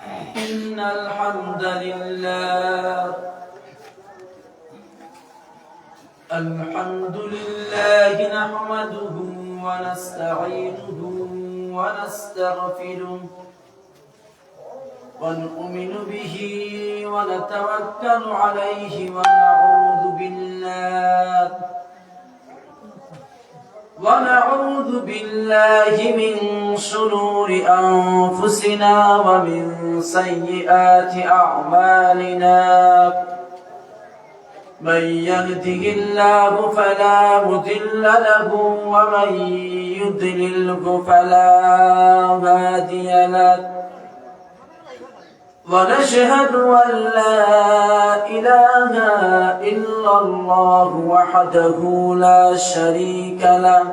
إن الحمد لله نحمده ونستعينه ونستغفره ونؤمن به ونتوكل عليه ونعوذ بالله من شرور أنفسنا ومن سيئات أعمالنا من يهده الله فلا مضل له ومن يضلله فلا هادي له ونشهد أن لا إله إلا الله وحده لا شريك له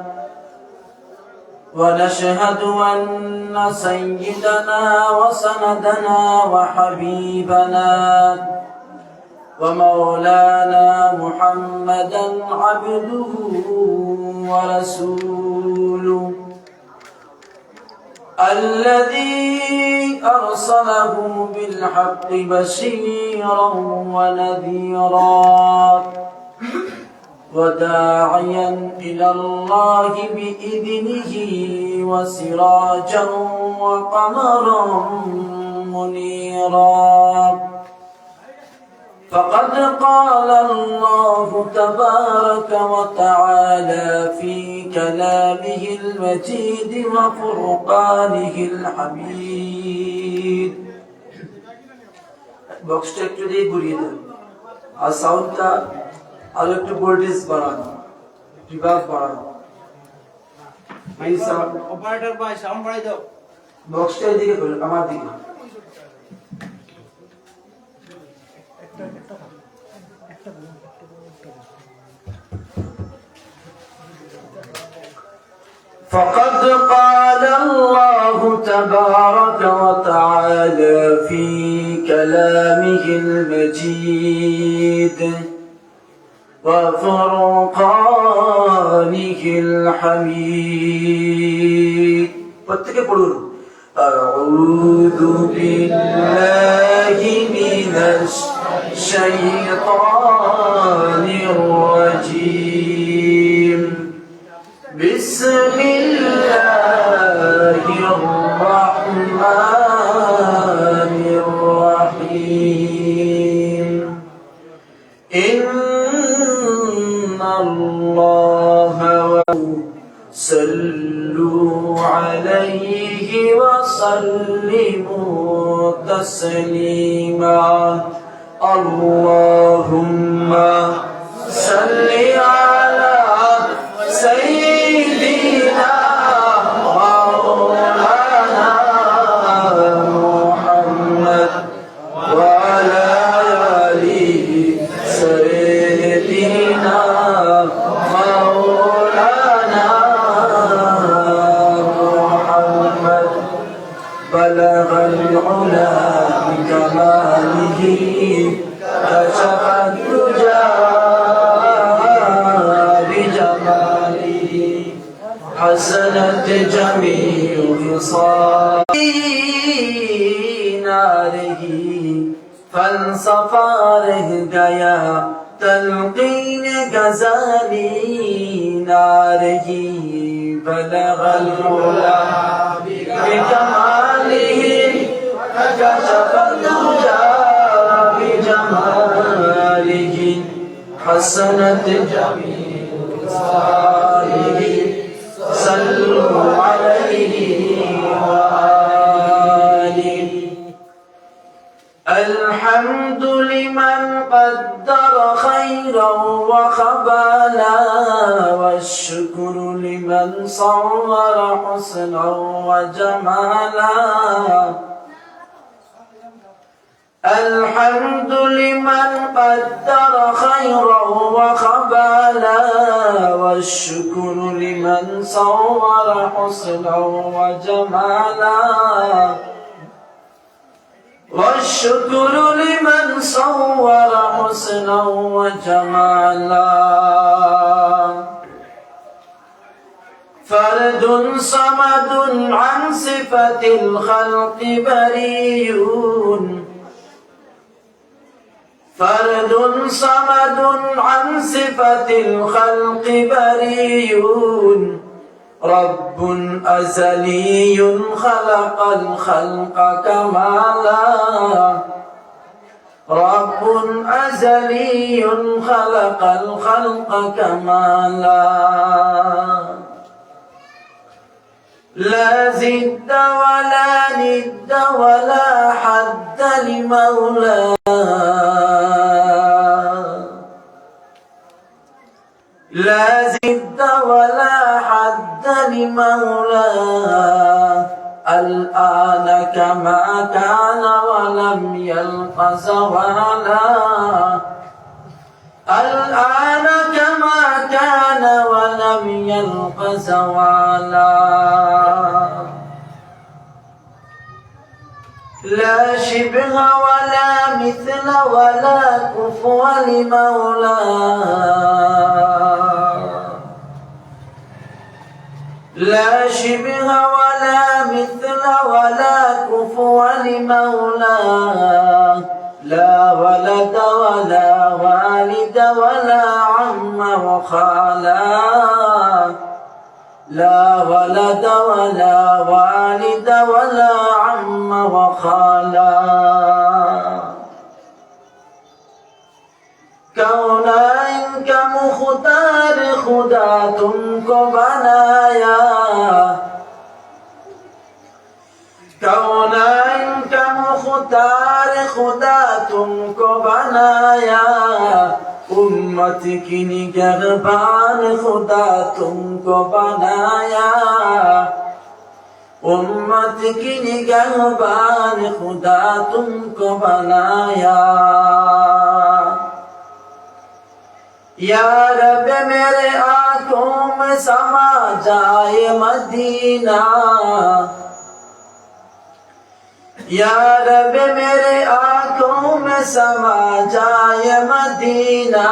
ونشهد أن سيدنا وسندنا وحبيبنا ومولانا محمدا عبده ورسوله الذي أرسله بالحق بشيرا ونذيرا وداعيا إلى الله بإذنه وسراجا وقمرا منيرا فقد قال الله تبارك وتعالى في كلامه المجيد وفرقانه الحميد বক্সটা একটু দিয়ে ঘুরিয়ে দেন আর সাউন্ডটা আরো একটু ভোল্টেজ বাড়ানো রিভার্ব বাড়ানো এই সাউন্ড অপারেটর ভাই সাউন্ড বাড়াই দাও বক্সটা এদিকে করুন আমার দিকে فقد قال الله تبارك وتعالى في كلامه المجيد وفرقانه الحميد أعوذ بالله من الشيطان الرجيم بسم الله الرحمن الرحيم إن الله صلوا عليه وسلموا تسليما اللهم صل على سيدنا مولانا محمد وعلى آله سيدنا مولانا محمد بلغ العلا بكماله كشف الدجى بجماله حسنت جميع خصاله ناره فلسفہ رہ گیا تلقین غزالی نارہی بلغ العلا بکمالہ کشف الدجى بجمالہ حسنت جميع خصاله صلوا عليه وآله الحمد لمن قدر خيرا وخبالا والشكر لمن صور حسنا وجمالا الحمد لمن قدر خيرا وخبالا والشكر لمن صور حسنا وجمالا والشكر لمن صور حسنا وجمالا فرد صمد عن صفة الخلق بريء فرد صمد عن صفة الخلق بريء رب أزلي خلق الخلق كمالا رب أزلي خلق الخلق كمالا لا زد ولا ند ولا حد لمولاه لا زد ولا حد لمولاه الآن كما كان ولم يلق زوالا الآن كما كان ولم يلق زوالا لا شبه ولا مثل ولا كفو لمولاه لا شبه ولا مثل ولا كفو لمولاه لا ولد ولا والد ولا عم وخالا لا ولد ولا والد ولا عم وخالا कौनाइन का मुख्तार खुदा तुमको बनाया कौनाइन का मुख्तार खुदा तुमको बनाया उम्मत की निगहबान खुदा तुमको बनाया उम्मत की निगहबान खुदा तुमको बनाया या रब मेरे आंखों में समा जाए मदीना या रब मेरे आंखों में समा जाए मदीना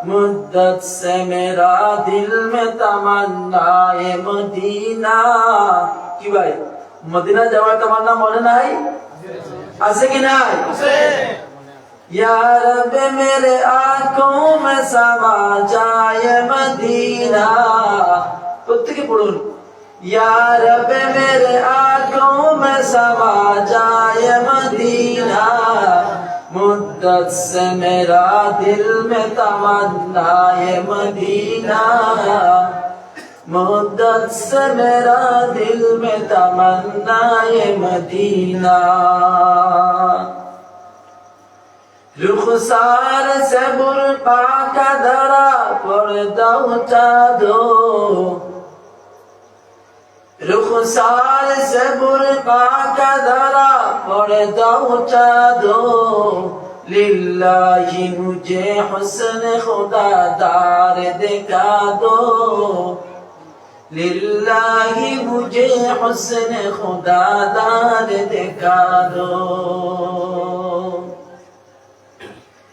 मुद्दत से मेरा दिल में तमन्नाए मदीना की भाई मदीना जावार तमन्ना मने নাই আছে কি নাই আছে या रब मेरे आंखों में समा जाए मदीना প্রত্যেকে পড়ুন या रब मेरे आंखों में समा जाए मदीना मुद्दत से मेरा दिल में तमन्नाए मदीना मुद्दत से मेरा दिल में तमन्नाए मदीना रुखसार से बुरका का धरा पर्दा उठा दो रुखसार से बुरका का धरा पर्दा उठा दो लिल्लाही मुझे हुस्न खुदा दार दिखा दो लिल्लाही मुझे हुस्न खुदा दार दिखा दो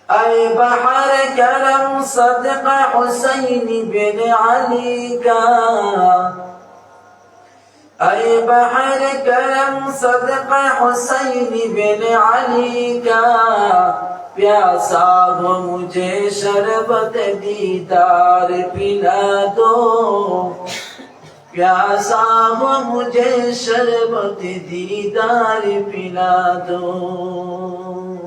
ऐ बहर करम सदका हुसैन बिन अली का ऐ बहर करम सदका हुसैन बिन अली का प्यासा हो मुझे शरबत दीदार पिला दो प्यासा हो मुझे शरबत दीदार पिला दो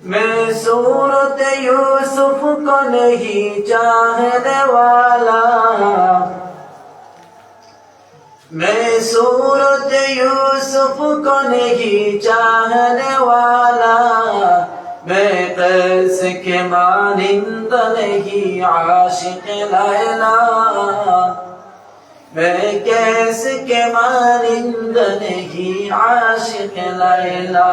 मैं सूरत यूसुफ को नहीं चाहने वाला मैं सूरत यूसुफ को नहीं चाहने वाला मैं कैस के मानिंद नहीं आशिक लैला मैं कैस के मानिंद नहीं आशिक लैला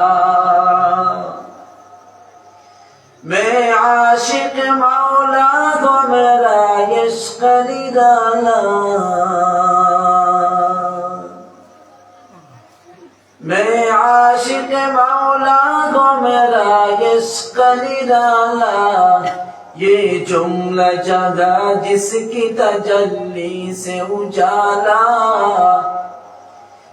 मैं आशिक मौला को मेरा इश्क निराला मैं आशिक मौला को मेरा इश्क निराला ये जुमला जगह जिसकी तजल्ली से उजाला,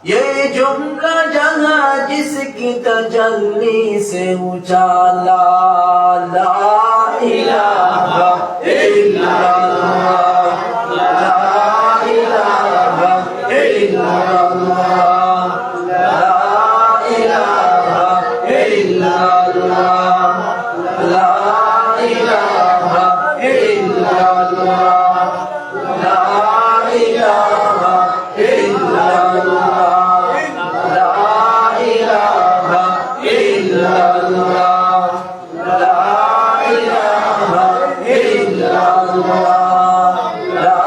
ये जुमला जगह जिसकी तजल्ली से उजाला। ला इलाहा इल्लल्लाह, ला इलाहा इल्लल्लाह, ला इलाहा इल्लल्लाह, ला इलाहा इल्लल्लाह, ला इलाहा इल्लल्लाह, ला इलाहा इल्लल्लाह, ला इलाहा इल्लल्लाह, ला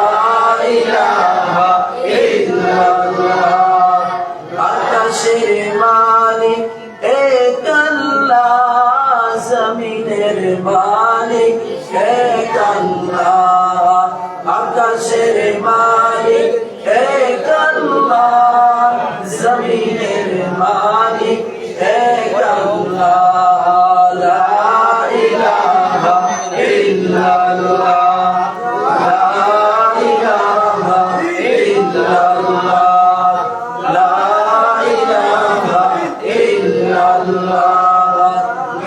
इलाहा इल्लल्लाह। आकाशेर मालिक एक अल्लाह, जमीনের মালিক এক আল্লাহ। আকাশের মালিক এক আল্লাহ, জমিনের মালিক এক আল্লাহ। লা ইলাহা ইল্লাল্লাহ, লা ইলাহা ইল্লাল্লাহ, লা ইলাহা ইল্লাল্লাহ।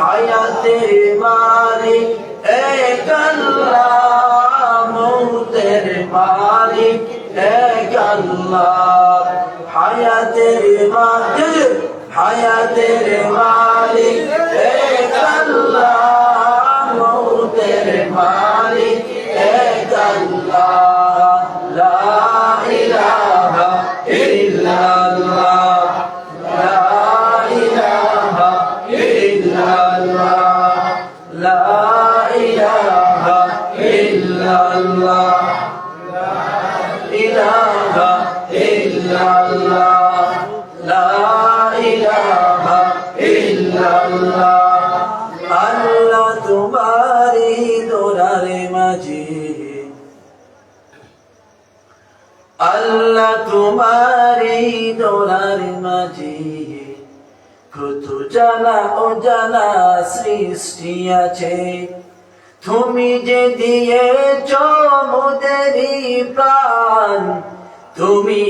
হায়াতের মালিক এক আল্লাহ, মৌতের মালিক এক আল্লাহ। হায়াতের মালিক, হায়াতের মালিক এক আল্লাহ, মৌতের মালিক এক আল্লাহ। লা ইলাহা ইল্লাল্লাহ, লা ইলাহা ইল্লাল্লাহ, লা ইলাহা ইল্লাল্লাহ, লা ইলাহা ইল্লাল্লাহ, লা ইলাহা ইল্লাল্লাহ। আল্লাহ তোমারি দোরার মাঝে, আল্লাহ তোমারি দোরার মাঝে, কত জানা ও জানা সৃষ্টি আছে। তুমি যে দিয়েছ মোদেরই প্রাণ, তুমি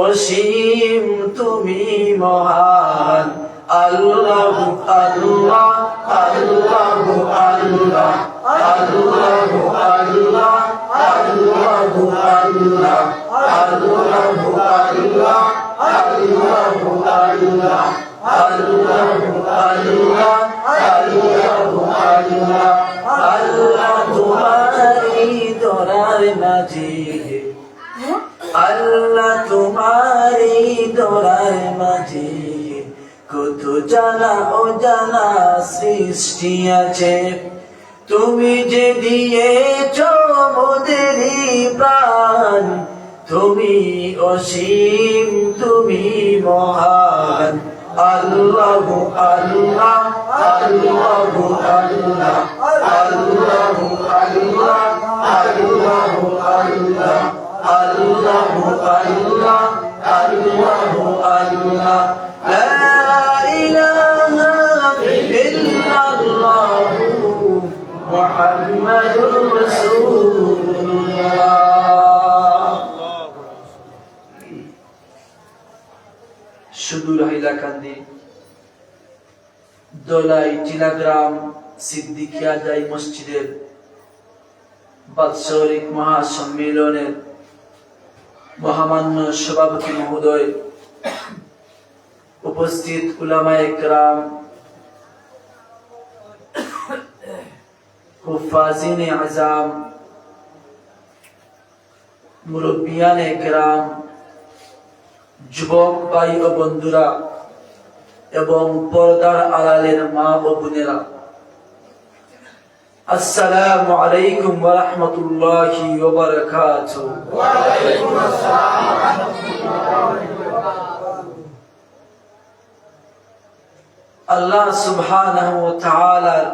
অসীম, তুমি মহান। আল্লাহ আল্লাহ আল্লাহ আল্লাহ, আল্লাহ আল্লাহ আল্লাহ আল্লাহ, আল্লাহ আল্লাহ আল্লাহ আল্লাহ, আল্লাহ আল্লাহ আল্লাহ আল্লাহ। আল্লাহ তোমারি দোরার মাঝে, আল্লাহ তোমারি দোরার মাঝে, কত জানা ও জানা সৃষ্টি আছে। তুমি যে দিয়েছ মোদেরই প্রাণ, তুমি অসীম, তুমি মহান। আল্লাহ আল্লাহ আল্লাহ আল্লাহ, আল্লাহ আল্লাহ আল্লাহ আল্লাহ, আল্লাহ আল্লাহ আল্লাহ আল্লাহ। লা ইলাহা ইল্লাল্লাহ মুহাম্মাদুর রাসূলুল্লাহ। সুদূর হাইলাকান্দি, দোলাই টিলাগ্রাম সিদ্দিকিয়া জাই মসজিদের বাৎসরিক মহাসম্মেলনের মহামান্য সভাপতি মহোদয়, উপস্থিত উলামায়ে কেরাম, হুফাজিনে আযাম, মুরব্বিয়ানে কেরাম, যুবক ভাই ও বন্ধুরা এবং পর্দার আড়ালের মা ও বোনেরা, আসসালামু আলাইকুম ওয়া রাহমাতুল্লাহি ওয়া বারাকাতুহু। ওয়া আলাইকুম আসসালাম ওয়া রাহমাতুল্লাহি ওয়া বারাকাতুহু। আল্লাহ সুবহানাহু ওয়া তাআলার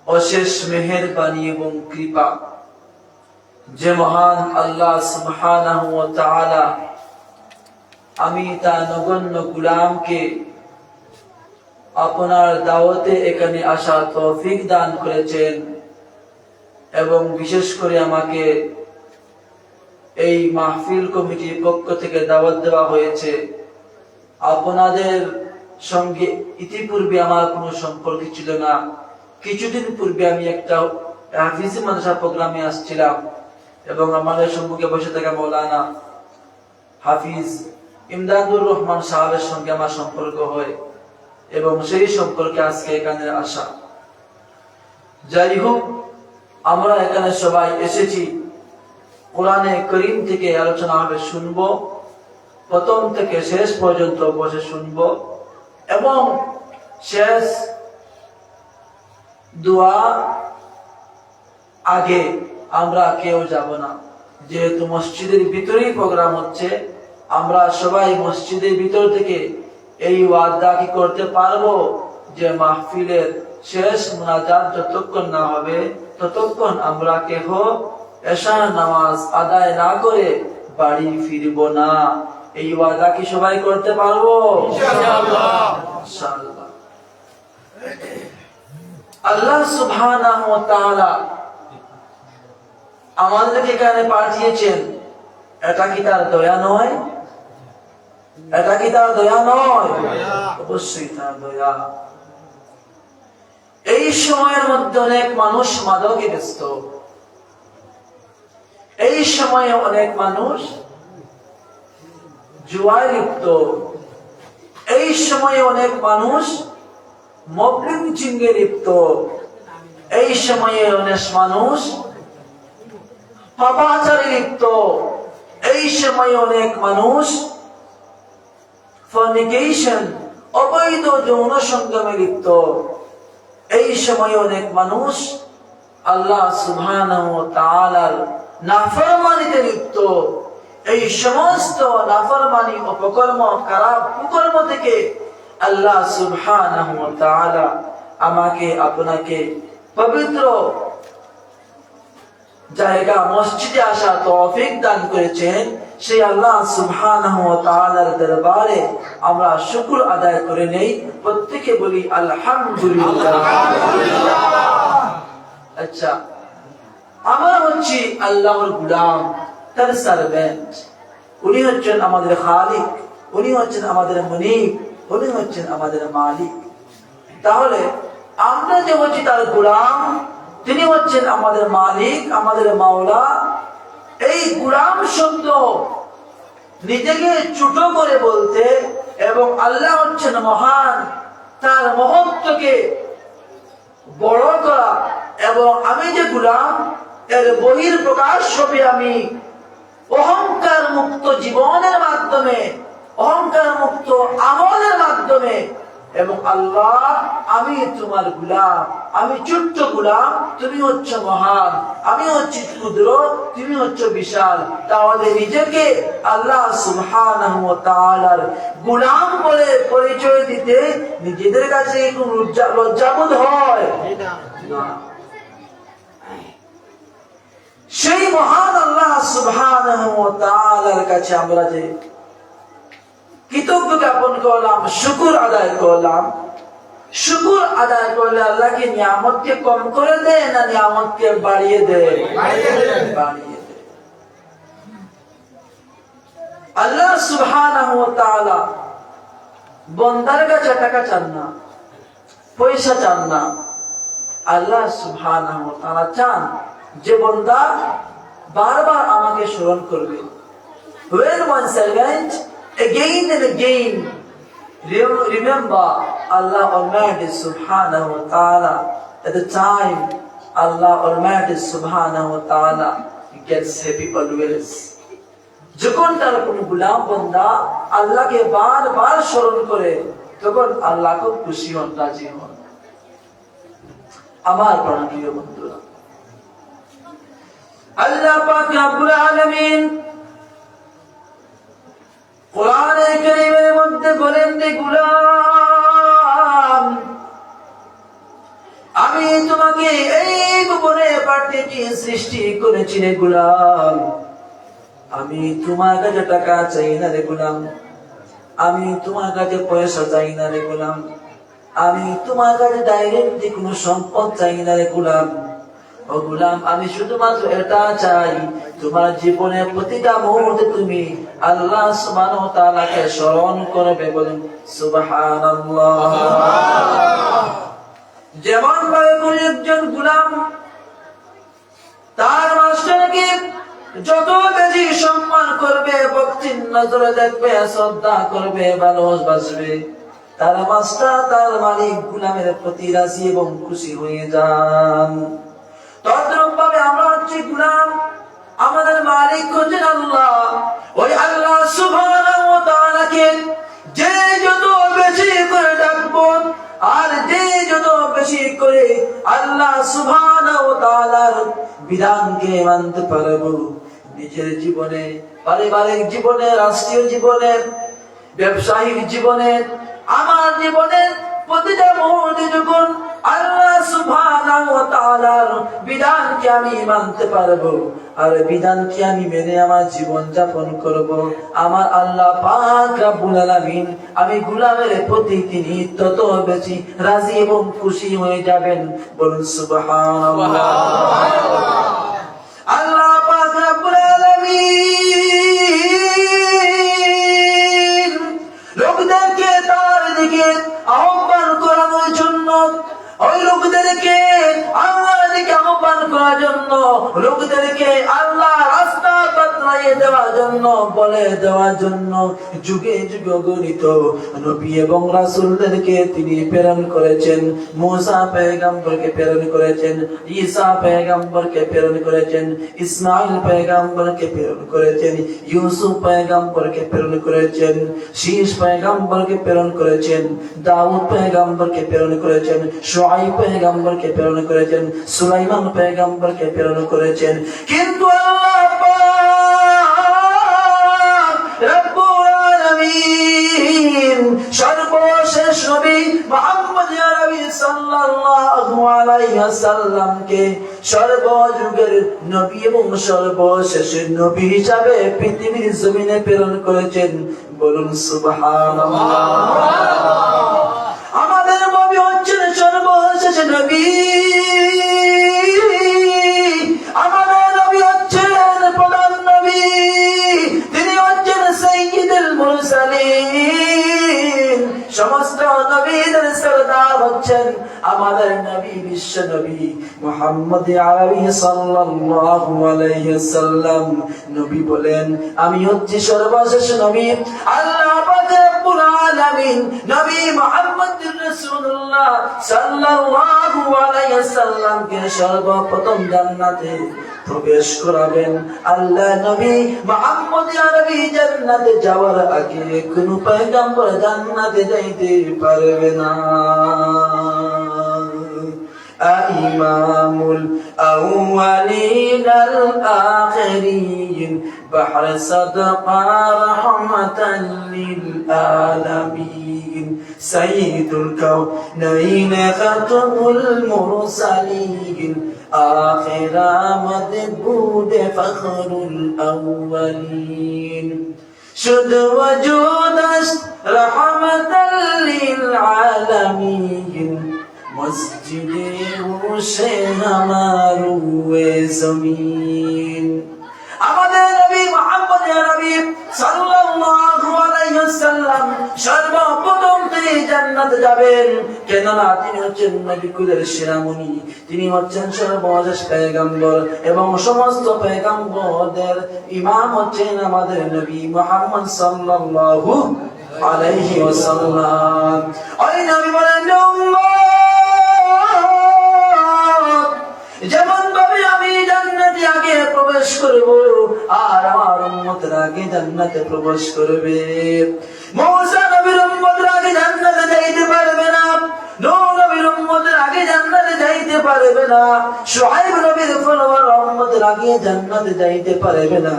অশেষ মেহেরবানি এবং কৃপা, যে মহান আল্লাহ সুবহানাহু ওয়া তাআলা আমি তার নগণ্য গোলামকে আপনার দাওয়াতে এখানে আসার তৌফিক দান করেছেন, এবং বিশেষ করে আমাকে এই মাহফিল কমিটির পক্ষ থেকে দাওয়াত দেওয়া হয়েছে। আপনাদের সঙ্গে ইতিপূর্বে আমার কোনো সম্পর্ক ছিল না। কিছুদিন পূর্বে আমি একটা হাফিজি মাদ্রাসা প্রোগ্রামে আসছিলাম এবং আমাদের সম্মুখে বসে থাকা মৌলানা হাফিজ ইমদাদুর রহমান সাহেবের সঙ্গে আমার সম্পর্ক হয় এবং সেই সম্পর্কে আজকে এখানে আসা। যাই হোক, আমরা এখানে সবাই এসেছি কোরআনে করিম থেকে আলোচনা হবে, শুনবো, প্রথম থেকে শেষ পর্যন্ত বসে শুনবো এবং শেষ দোয়া আগে আমরা কেউ যাব না। যেহেতু মসজিদের ভিতরেই প্রোগ্রাম হচ্ছে, আমরা সবাই মসজিদের ভিতর থেকে এই ওয়াদা কি করতে পারবো যে মাহফিলের শেষ মুনাজাত যতক্ষণ না হবে ততক্ষণ আমরা কেহ এশার নামাজ আদায় না করে বাড়ি ফিরবো না। এই ওয়াদা কি সবাই করতে পারবো? ইনশাআল্লাহ। ইনশাআল্লাহ। আল্লাহ সুবহানাহু ওয়া তাআলা আমাদেরকে এখানে পাঠিয়েছেন, এটা কি তার দয়া নয়? এটা কি তার দয়া নয়? অবশ্যই তার দয়া। এই সময়ের মধ্যে অনেক মানুষ মাদকে ব্যস্ত, এই সময়ে অনেক মানুষ জুয়ায় লিপ্ত, এই সময়ে অনেক মানুষ মকরিং চিঙ্গে লিপ্ত, এই সময়ে অনেক মানুষ পাপাচারে লিপ্ত, এই সময়ে অনেক মানুষ ফর্নিকেশন অবৈধ যৌন সঙ্গমে লিপ্ত, এই সময়ে অনেক মানুষ আল্লাহ সুবহানাহু ওয়া তাআলার নাফরমানিতে লিপ্ত। এই সমস্ত নাফরমানি অপকর্ম, খারাপ কুকর্ম থেকে আল্লাহ সুবহানাহু ওয়া তাআলা আমাকে আপনাকে পবিত্র জায়গা মসজিদে আসা তৌফিক দান করেছেন। সেই আল্লাহ সুবহানাহু ওয়া তাআলার দরবারে আমরা শুকর আদায় করে নেই, প্রত্যেকে বলি আলহামদুলিল্লাহ। আচ্ছা, আমরা হচ্ছি আল্লাহর গোলাম, তার সার্ভেন্ট। উনি হচ্ছেন আমাদের খালিক, উনি হচ্ছেন আমাদের মুনিব, উনি হচ্ছেন আমাদের মালিক। তাহলে আমরা যে হচ্ছি তার গোলাম, তিনি হচ্ছেন আমাদের মালিক, আমাদের মাওলা। এই গোলাম শব্দ নিজেকে ছোট করে বলতে এবং আল্লাহ হচ্ছেন মহান, তার মহত্বকে বড় করা এবং আমি যে গোলাম এর বহির প্রকাশ হবে আমি অহংকার মুক্ত জীবনের মাধ্যমে, অহংকার মুক্ত আমলের মাধ্যমে। এবং আল্লাহ, আমি তোমার গোলাম, আমি ছোট্ট গোলাম, তুমি হচ্ছে মহান, আমি হচ্ছি ক্ষুদ্র, তুমি হচ্ছে বিশাল। তাহলে নিজেকে আল্লাহ সুবহানাহু ওয়া তাআলার গোলাম বলে পরিচয় দিতে নিজেদের কাছে কোনো লজ্জাবোধ হয় না। সেই মহান আল্লাহ সুবহানাহু ওয়া তাআলার কাছে আমরা যে কৃতজ্ঞ জ্ঞাপন করলাম, শুকর আদায় করলাম। শুকর আদায় করলে আল্লাহ কি নিয়ামতকে কম করে দেয় না নিয়ামতকে বাড়িয়ে দেয়? বাড়িয়ে দেয়। আল্লাহ সুবহানাহু ওয়া তাআলা বান্দার কাছে টাকা চান না, পয়সা চান না। আল্লাহ সুবহানাহু ওয়া তাআলা চান যে বান্দা বারবার আমাকে স্মরণ করবে। When one servant again and again remember Allah Almighty Subhanahu wa Ta'ala, at the time Allah Almighty Subhanahu wa Ta'ala gets happy always. যখন তার কোন গোলাম বান্দা আল্লাহকে বারবার স্মরণ করে, তখন আল্লাহ খুব খুশি হন, রাজি হন। আমার প্রিয় বন্ধুরা, আল্লাহ পাক রব্বুল আলামিন কোরআনে কারীমের মধ্যে বলেন যে গোলাম, আমি তোমাকে এই ভুবনে পাঠিয়েছি, সৃষ্টি করেছি রে গোলাম। আমি তোমার কাছে টাকা চাই না রে গোলাম, আমি তোমার কাছে পয়সা চাই না রে গোলাম, আমি তোমার কাছে ডাইরেক্ট কোনো সম্পদ চাই না রে গোলাম। ও গোলাম, আমি শুধুমাত্র এটা চাই, তোমার জীবনে প্রতিটা মুহূর্তে তুমি আল্লাহ সুবহানাহু ওয়া তাআলাকে স্মরণ করবে। বলুন সুবহানাল্লাহ। যেমন ভাবে কোন একজন গোলাম তার মাস্টারকে যত বেশি সম্মান করবে, ভক্তির নজরে দেখবে, শ্রদ্ধা করবে, ভালোবাসবে, তার মাস্টার তার মালিক গোলামের প্রতি রাজি এবং খুশি হয়ে যান। তদ্রূপ ভাবে আমরা হচ্ছি গোলাম, আমাদের মালিক হচ্ছেন আল্লাহ। ওই আল্লাহ সুবহানাহু ওয়া তাআলাকে যে যত বেশি করে ডাকবো আর যে যত বেশি করে আল্লাহ সুবহানাহু ওয়া তাআলার বিধানকে মানতে পারবো, নিজের জীবনে, পারিবারিক জীবনে, রাষ্ট্রীয় জীবনে, ব্যবসায়িক জীবনে, আমার জীবনের প্রতিটা মুহূর্তে যখন আল্লাহ সুবহানাহু ওয়া তাআলার বিধানকে আমি মানতে পারবো আর বিধানকে আমি মেনে আমার জীবন যাপন করব, আমার আল্লাহ পাক রব্বুল আলামিন আমি গোলামের প্রতি তিনি তত বেশি রাজি এবং খুশি হয়ে যাবেন। বলুন সুবহানাল্লাহ। আল্লাহ পাক রব্বুল আলামিন লোকদেরকে তার দিকে আহ্বান করানোর জন্য, ওই লোকদেরকে আল্লাহর দিকে আহ্বান করার জন্য, লোকদেরকে আল্লাহ রাস্তা বাতলাইয়ে দেওয়ার জন্য, বলে দেওয়ার জন্য যুগে যুগে গণিত নবী এবং রাসূলদেরকে তিনি প্রেরণ করেছেন। মুসা পয়গম্বরকে প্রেরণ করেছেন, ঈসা পয়গম্বরকে প্রেরণ করেছেন, ইসমাঈল পয়গম্বরকে প্রেরণ করেছেন, ইউসুফ পয়গম্বরকে প্রেরণ করেছেন, শীষ পয়গম্বরকে প্রেরণ করেছেন, দাউদ পয়গম্বরকে প্রেরণ করেছেন, শুআয়ব পয়গম্বরকে প্রেরণ করেছেন, সুলাইমান পয়গম্বরকে প্রেরণ করেছেন। কিন্তু আল্লাহ পাক রব্বুল আলামিন সর্বশেষ নবী মুহাম্মদ আরবি সাল্লাল্লাহু আলাইহি ওয়াসাল্লামকে সর্বযুগের নবী এবং সর্বশেষ নবী হিসাবে পৃথিবীর জমিনে প্রেরণ করেছেন। বলুন সুবহানাল্লাহ। আমাদের নবী হচ্ছেন সর্বশেষ নবী, আমাদের নবী হচ্ছেন প্রধান নবী, তিনি হচ্ছেন সাইয়্যিদুল মুরসালিন, সমস্ত নবীদের সরদার হচ্ছেন আমাদের নবী, বিশ্ব নবী মুহাম্মদ আরবি সাল্লাল্লাহু আলাইহি ওয়াসাল্লাম। নবী বলেন, আমি হচ্ছি সর্বশেষ নবী। আল্লাহ পাক রব্বুল আলামিন নবী মুহাম্মদ রাসূলুল্লাহ সাল্লাল্লাহু আলাইহি ওয়াসাল্লামকে সর্বপ্রথম জান্নাতে প্রবেশ করাবেন। আল্লাহ নবী মুহাম্মদ আরবি জান্নাতে যাওয়ার আগে কোন পয়গম্বর জান্নাতে যাইতে পারবে না। ইমামুল আউয়ালিন আল আখিরিন বাহর সাদকা রাহমাতাল লিল আলামিন সাইয়্যিদুল কাউনাইন খাতামুল মুরসালিন آخر مدبود فخر الأولين شد وجود رحمة للعالمين مسجد وشيخ মারুয়ে জমিন। আমাদের নবী মুহাম্মদ নবী সাল্লাল্লাহু আলাইহি ওয়াসাল্লাম সর্বপ্রথম তিনি জান্নাতে যাবেন, কেননা তিনি হচ্ছেন নবী কুলের শিরোমণি, তিনি হচ্ছেন সর্বশেষ পয়গম্বর এবং সমস্ত পয়গম্বরদের ইমাম হচ্ছেন আমাদের নবী মুহাম্মদ সাল্লাল্লাহু আলাইহি ওয়াসাল্লাম। ওই নবী বলেন, যেমন ভাবে আমি জান্নাতে আগে প্রবেশ করব আর আমার উম্মতের আগে জান্নাতে প্রবেশ করবে। মুসা নবীর উম্মতের আগে জান্নাতে যাইতে পারবে না, নূহ নবীর উম্মতের আগে জান্নাতে যাইতে পারবে না, শুআয়ব নবীর উম্মতের আগে জান্নাতে যাইতে পারবে না,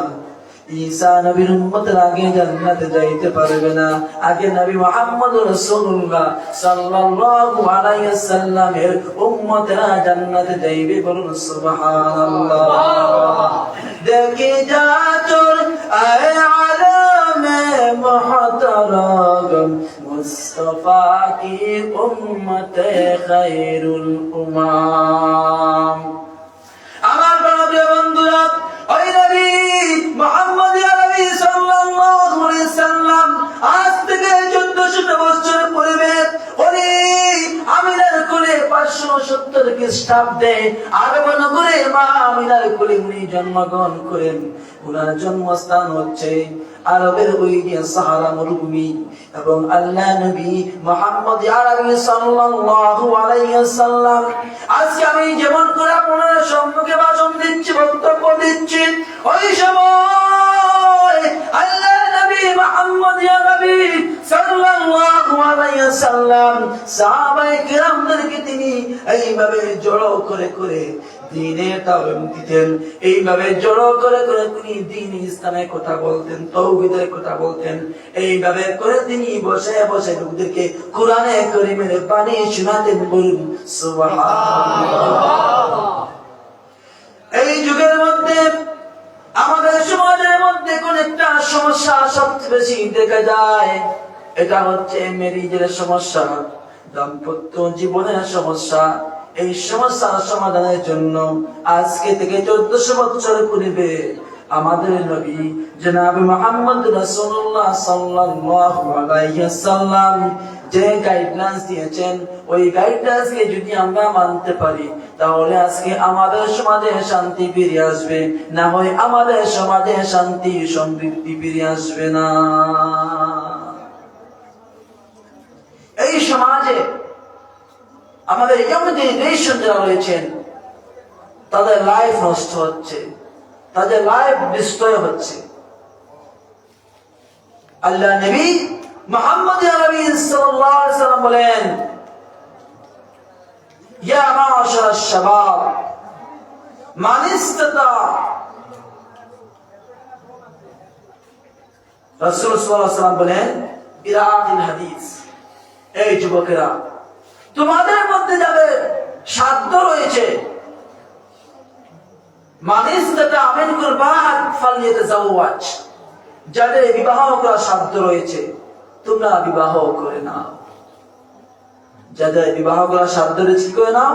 ঈসা নবীর উম্মতের আগে জান্নাতে যাইতে পারবে না। আগে নবী মুহাম্মদ রাসূলুল্লাহ সাল্লাল্লাহু আলাইহি ওয়াসাল্লামের উম্মতেরা জান্নাতে যাইবে। বলুন সুবহানাল্লাহ। দেখে যা তোর আয়ে আলমে মুহতারাম মুস্তাফা কি উম্মতে খায়রুল উমাম। প্রিয় বন্ধুরা, ওই নবী মুহাম্মদ আরবি সাল্লাল্লাহু আলাইহি সাল্লাম আজ থেকে 1400 বছর পূর্বে ওই আমিনার কোলে 570 খ্রিস্টাব্দে আরব নগরে মা আমিনার কোলে উনি জন্মগ্রহণ করেন। উনার জন্মস্থান হচ্ছে আরবের ওই সাহারা মরুভূমি। এবং আল্লাহ নবী মুহাম্মদ আরবি সাল্লাল্লাহু আলাইহি সাল্লাম আজকে আমি যেমন করে আপনার সম্মুখে ভাষণ দিচ্ছি, বক্তব্য দিচ্ছি, ওই সময় আল্লাহ নবী মুহাম্মদ আরবি সাল্লাল্লাহু আলাইহি সাল্লাম সাহাবায়ে কিরামদেরকে তিনি এইভাবে জড়ো করে করে দ্বীনের তালিম দিতেন, এইভাবে জড়ো করে করে তিনি দ্বীন ইসলামের কথা বলতেন, তাওহীদের কথা বলতেন। এইভাবে করে তিনি বসে বসে লোকদেরকে কোরআনে কারীমের বাণী শোনাতেন। বলুন সুবহানাল্লাহ। এই যুগের মধ্যে আমাদের সমাজের মধ্যে কোন একটা সমস্যা সবচেয়ে বেশি দেখা যায়, এটা হচ্ছে ম্যারেজের সমস্যা, দাম্পত্য জীবনের সমস্যা। এই সমস্যার সমাধানের জন্য আজকে থেকে 1400 বছর পূর্বে আমাদের নবী জনাব মুহাম্মদ রাসূলুল্লাহ সাল্লাল্লাহু আলাইহি সাল্লাম যে গাইডলাইন্স দিয়েছেন, ওই গাইডলাইন্সকে যদি আমরা মানতে পারি তাহলে আজকে আমাদের সমাজে শান্তি ফিরে আসবে, না হয় আমাদের সমাজে শান্তি সমৃদ্ধি ফিরে আসবে না। এই সমাজে আমাদের ইয়ং জেনারেশন যারা রয়েছেন তাদের লাইফ নষ্ট হচ্ছে, তাদের লাইফ ডিস্ট্রয় হচ্ছে। আল্লাহ নবী মুহাম্মদ আরবি সাল্লাল্লাহু আলাইহি ওয়াসাল্লাম বলেন, ইয়া মাশারাশ শাবাব মান ইসতাতা, রাসূল সাল্লাল্লাহু আলাইহি ওয়াসাল্লাম বলেন বিরাতিল হাদিস, এই যুবকেরা তোমাদের মধ্যে যাদের সাধ্য রয়েছে, মানিসতাতা মিনকুল বা'দ ফালইয়াতাজাওয়াজ, যাদের বিবাহ করার সাধ্য রয়েছে তোমরা বিবাহ করে নাও। যাদের বিবাহ করার সাধ্য রয়েছে করে নাও,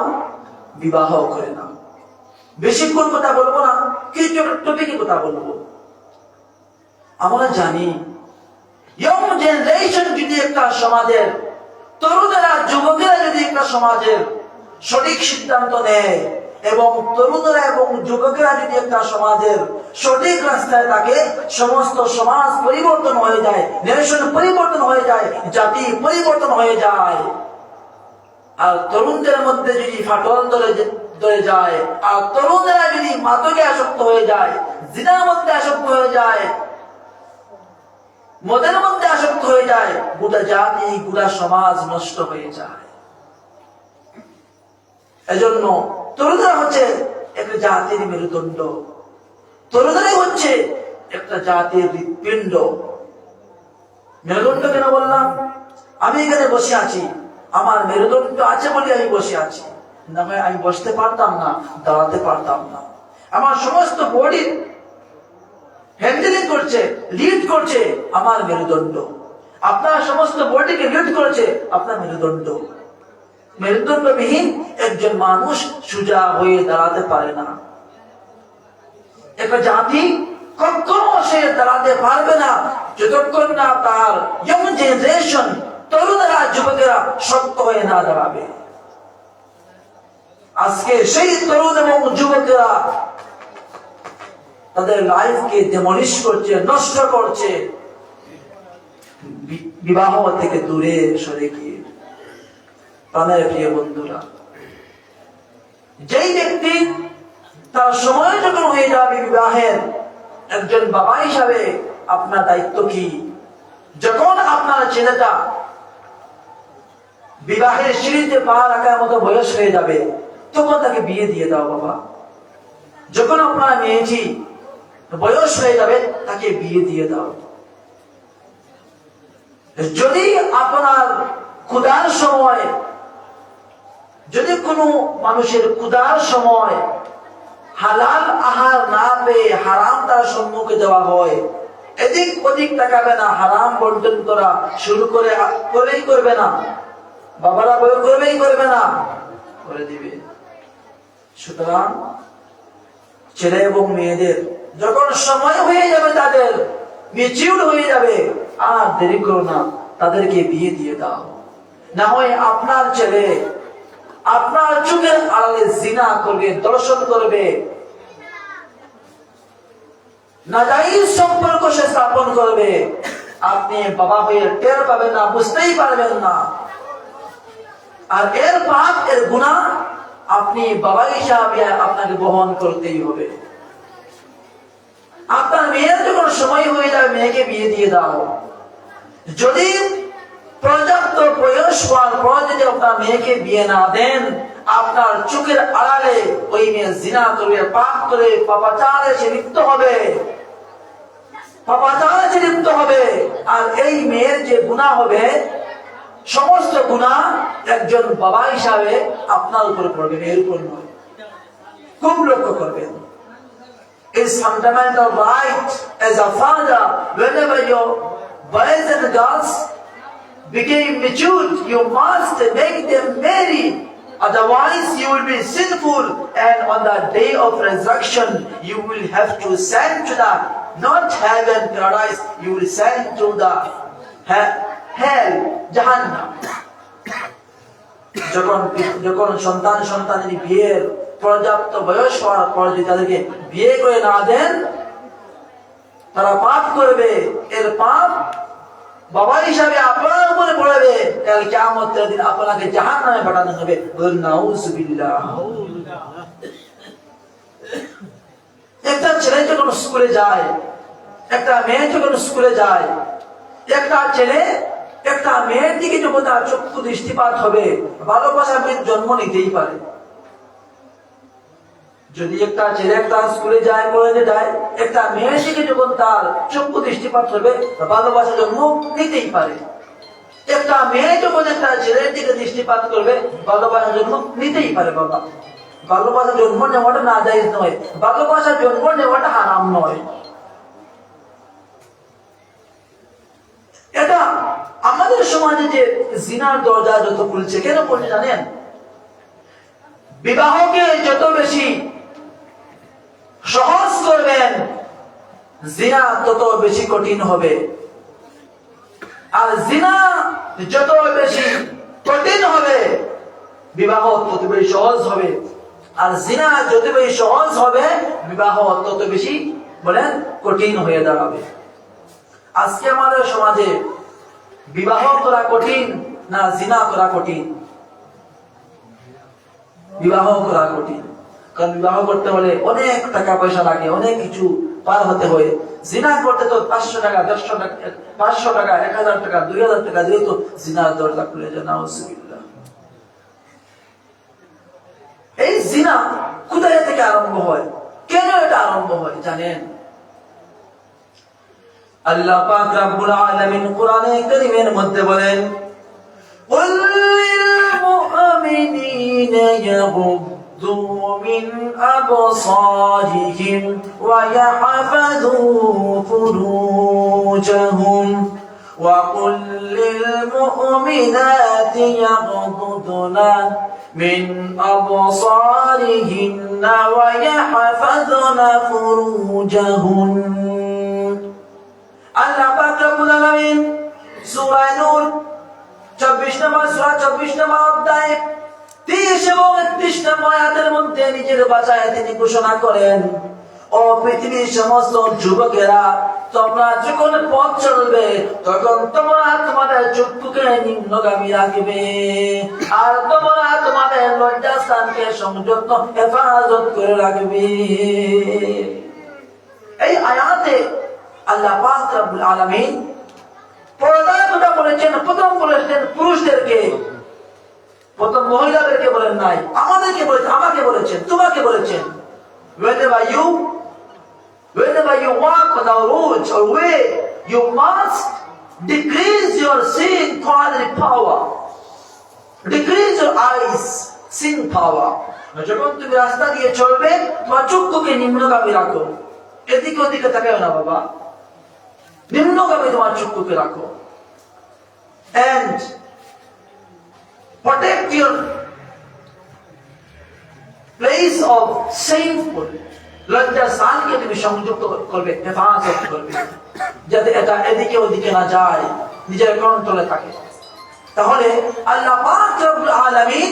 বিবাহ করে নাও। বেশিক্ষণ কথা বলবো না, কিছু টপিকে কথা বলবো। আমরা জানি ইয়ং জেনারেশন যদি একটা সমাজের তরুণেরা, যুবকেরা যদি একটা সমাজের সঠিক সিদ্ধান্ত নেয় এবং তরুণেরা এবং যুবকেরা যদি একটা সমাজের সঠিক রাস্তায় থাকে, সমস্ত সমাজ পরিবর্তন হয়ে যায়, নেশন পরিবর্তন হয়ে যায়, জাতি পরিবর্তন হয়ে যায়। আর তরুণদের মধ্যে যদি ফাটল ধরে যায়, আর তরুণেরা যদি মাদকে আসক্ত হয়ে যায়, জিনার মধ্যে আসক্ত হয়ে যায়, মদের মধ্যে আসক্ত হয়ে যায়, গোটা জাতি গোটা সমাজ নষ্ট হয়ে যায়। এজন্য তরুণরা হচ্ছে একটা জাতির মেরুদণ্ড, তরুণরাই হচ্ছে একটা জাতির হৃৎপিণ্ড। মেরুদণ্ড কেন বললাম? আমি এখানে বসে আছি, আমার মেরুদণ্ড আছে বলে আমি বসে আছি, না হয় আমি বসতে পারতাম না, দাঁড়াতে পারতাম না। আমার সমস্ত বডি হ্যান্ডেলিং করছে, লিড করছে আমার মেরুদণ্ড। আপনার সমস্ত বডিকে লিড করছে আপনার মেরুদণ্ড। মেরুদণ্ডবিহীন একজন মানুষ সোজা হয়ে দাঁড়াতে পারে না। একটা জাতি কখনো সে দাঁড়াতে পারবে না যতক্ষণ না তার ইয়ং জেনারেশন, তরুণেরা, যুবকেরা শক্ত হয়ে না দাঁড়াবে। আজকে সেই তরুণ এবং যুবকেরা তাদের লাইফকে ডেমলিশ করছে, নষ্ট করছে, বিবাহ থেকে দূরে সরে গিয়ে। প্রাণের প্রিয় বন্ধুরা, যেই ব্যক্তি তার সময় যখন হয়ে যাবে বিবাহের, একজন বাবা হিসাবে আপনার দায়িত্ব কি? যখন আপনার ছেলেটা বিবাহের সিঁড়িতে পা রাখার মতো বয়স হয়ে যাবে, তখন তাকে বিয়ে দিয়ে দাও বাবা। যখন আপনার মেয়েটি বয়স হয়ে যাবে, তাকে বিয়ে দিয়ে দাও। যদি আপনার ক্ষুধার সময়, যদি কোনো মানুষের ক্ষুধার সময় হালাল আহার না পেয়ে হারাম তার সম্মুখে দেওয়া হয়, এদিক ওদিক তাকাবে না, হারাম বন্টন করা শুরু করেই করবে না, বাবারা বই করবেই করবে না, করে দিবে। সুতরাং ছেলে এবং মেয়েদের যখন সময় হয়ে যাবে, তাদের ম্যাচিউর হয়ে যাবে, আর দেরি করো না, তাদেরকে বিয়ে দিয়ে দাও। না হয় আপনার ছেলে আপনার চোখের আড়ালে জিনা করবে, দর্শন করবে, নাজায়েজ সম্পর্ক সে স্থাপন করবে, আপনি বাবা হয়ে টের পাবেন না, বুঝতেই পারবেন না। আর এর পাপ, এর গুনাহ আপনি বাবা হিসাবে আপনাকে বহন করতেই হবে। আপনার মেয়ের যখন সময় হয়ে যাবে, মেয়েকে বিয়ে দিয়ে দাও। যদি পর্যাপ্ত বয়স হওয়ার পর যদি আপনার মেয়েকে বিয়ে না দেন, আপনার চোখের আড়ালে ওই মেয়ে জিনা করবে, পাপ করে পাপাচারে সে লিপ্ত হবে, পাপাচারে সে লিপ্ত হবে। আর এই মেয়ের যে গুনাহ হবে, সমস্ত গুনাহ একজন বাবা হিসাবে আপনার উপর পড়বে, মেয়ের উপর নয়। খুব লক্ষ্য করবেন। It's fundamental right as a father, whenever your boys and girls became mature, you must make them marry. Otherwise, you will be sinful, and on the day of resurrection, you will have to send to the not heaven, paradise. You will send to the hell, Jahannam. যখন সন্তানের বিয়ের পর্যাপ্ত বয়স হওয়ার পর যদি তাদেরকে বিয়ে করে না দেন, তারা পাপ করবে। এর পাপ বাবা হিসাবে আপনার উপরে পড়বে। কাল কিয়ামতের দিন আপনাকে জাহান্নামে পাঠানো হবে। বলুন নাউযুবিল্লাহ। একটা ছেলে যখন স্কুলে যায়, একটা মেয়ে যখন স্কুলে যায়, একটা ছেলে একটা মেয়ের দিকে যখন তার চক্ষু দৃষ্টিপাত হবে, ভালোবাসা জন্ম নিতেই পারে। যদি একটা ছেলে একটা স্কুলে যায়, কলেজে যায়, একটা মেয়ের দিকে যখন তার চক্ষু দৃষ্টিপাত হবে, ভালোবাসা জন্ম নিতেই পারে। একটা মেয়ে যখন একটা ছেলের দিকে দৃষ্টিপাত করবে, ভালোবাসা জন্ম নিতেই পারে। বাবা, ভালোবাসা জন্ম নেওয়াটা নাজায়েজ নয়, ভালোবাসা জন্ম নেওয়াটা হারাম নয়। এটা আমাদের সমাজে যে জিনার দরজা যত খুলছে, কেন খুলছে জানেন? বিবাহকে যত বেশি সহজ করবেন, জিনা তত বেশি কঠিন হবে। আর জিনা যত বেশি কঠিন হবে, বিবাহ তত বেশি সহজ হবে। আর জিনা যত বেশি সহজ হবে, বিবাহ তত বেশি বলেন কঠিন হয়ে দাঁড়াবে। আজকে আমাদের সমাজে বিবাহ করা কঠিন না জিনা করা কঠিন? বিবাহ করা কঠিন। কারণ বিবাহ করতে হলে অনেক টাকা পয়সা লাগে, অনেক কিছু পার হতে হয়। জিনা করতে তো 500 টাকা, 100 টাকা, 500 টাকা, 1000 টাকা, 2000 টাকা দিয়ে তো জিনার দরজা খুলে যায়। নাউযুবিল্লাহ। এই জিনা কোথায় থেকে আরম্ভ হয়, কেন এটা আরম্ভ হয় জানেন? আল্লাহ পাক রব্বুল আলামিন কোরআনে কারীমের মধ্যে বলেন, কুল লিল মুমিনিনা ইয়াগুদ্দু মিন আবসারিহিম ওয়া ইয়াহফাযু ফুরুজাহুম ওয়া কুল লিল মুমিনাতি ইয়াগুদ্দুনা মিন আবসারিহিন্না ওয়া ইয়াহফাযুনা ফুরুজাহুম। আল্লাহ পাক রব্বুল আলামিন সূরা নূর 24 নম্বর সূরা 24 নম্বর অধ্যায় 30 এবং 31 নম্বর আয়াতের মধ্যে নিজের ভাষায় তিনি ঘোষণা করেন, ও পৃথিবীর সমস্ত যুবকেরা, তোমরা যখন পথ চলবে তখন তোমরা তোমাদের চক্ষুকে নিম্নগামী রাখবে, আর তোমরা তোমাদের লজ্জাস্থানকে সংযত হেফাজত করে রাখবে। এই আয়াতে আল্লাহ পাক রব্বুল আলামিন পর্দার কথা বলেছেন। প্রথম বলেছেন পুরুষদেরকে, প্রথম মহিলাদেরকে বলেন নাই, আমাদেরকে বলেছেন, আমাকে বলেছেন, তোমাকে বলেছেন। Whenever you walk on the road or way, you must decrease your sin power, decrease your eyes sin power. যখন তুমি রাস্তা দিয়ে চলবে, তোমার চক্ষুকে নিম্নগামী রাখো, এদিকে ওদিকে তাকাও না বাবা, নিম্নগামী তোমার চক্ষুকে রাখো। And protect your place of shameful, লজ্জা স্থানকে তুমি সংযুক্ত করবে, হেফাজত করবে, যাতে এটা এদিকে ওদিকে না যায়, নিজের কন্ট্রোলে থাকে। তাহলে আল্লাহ পাক রব্বুল আলামিন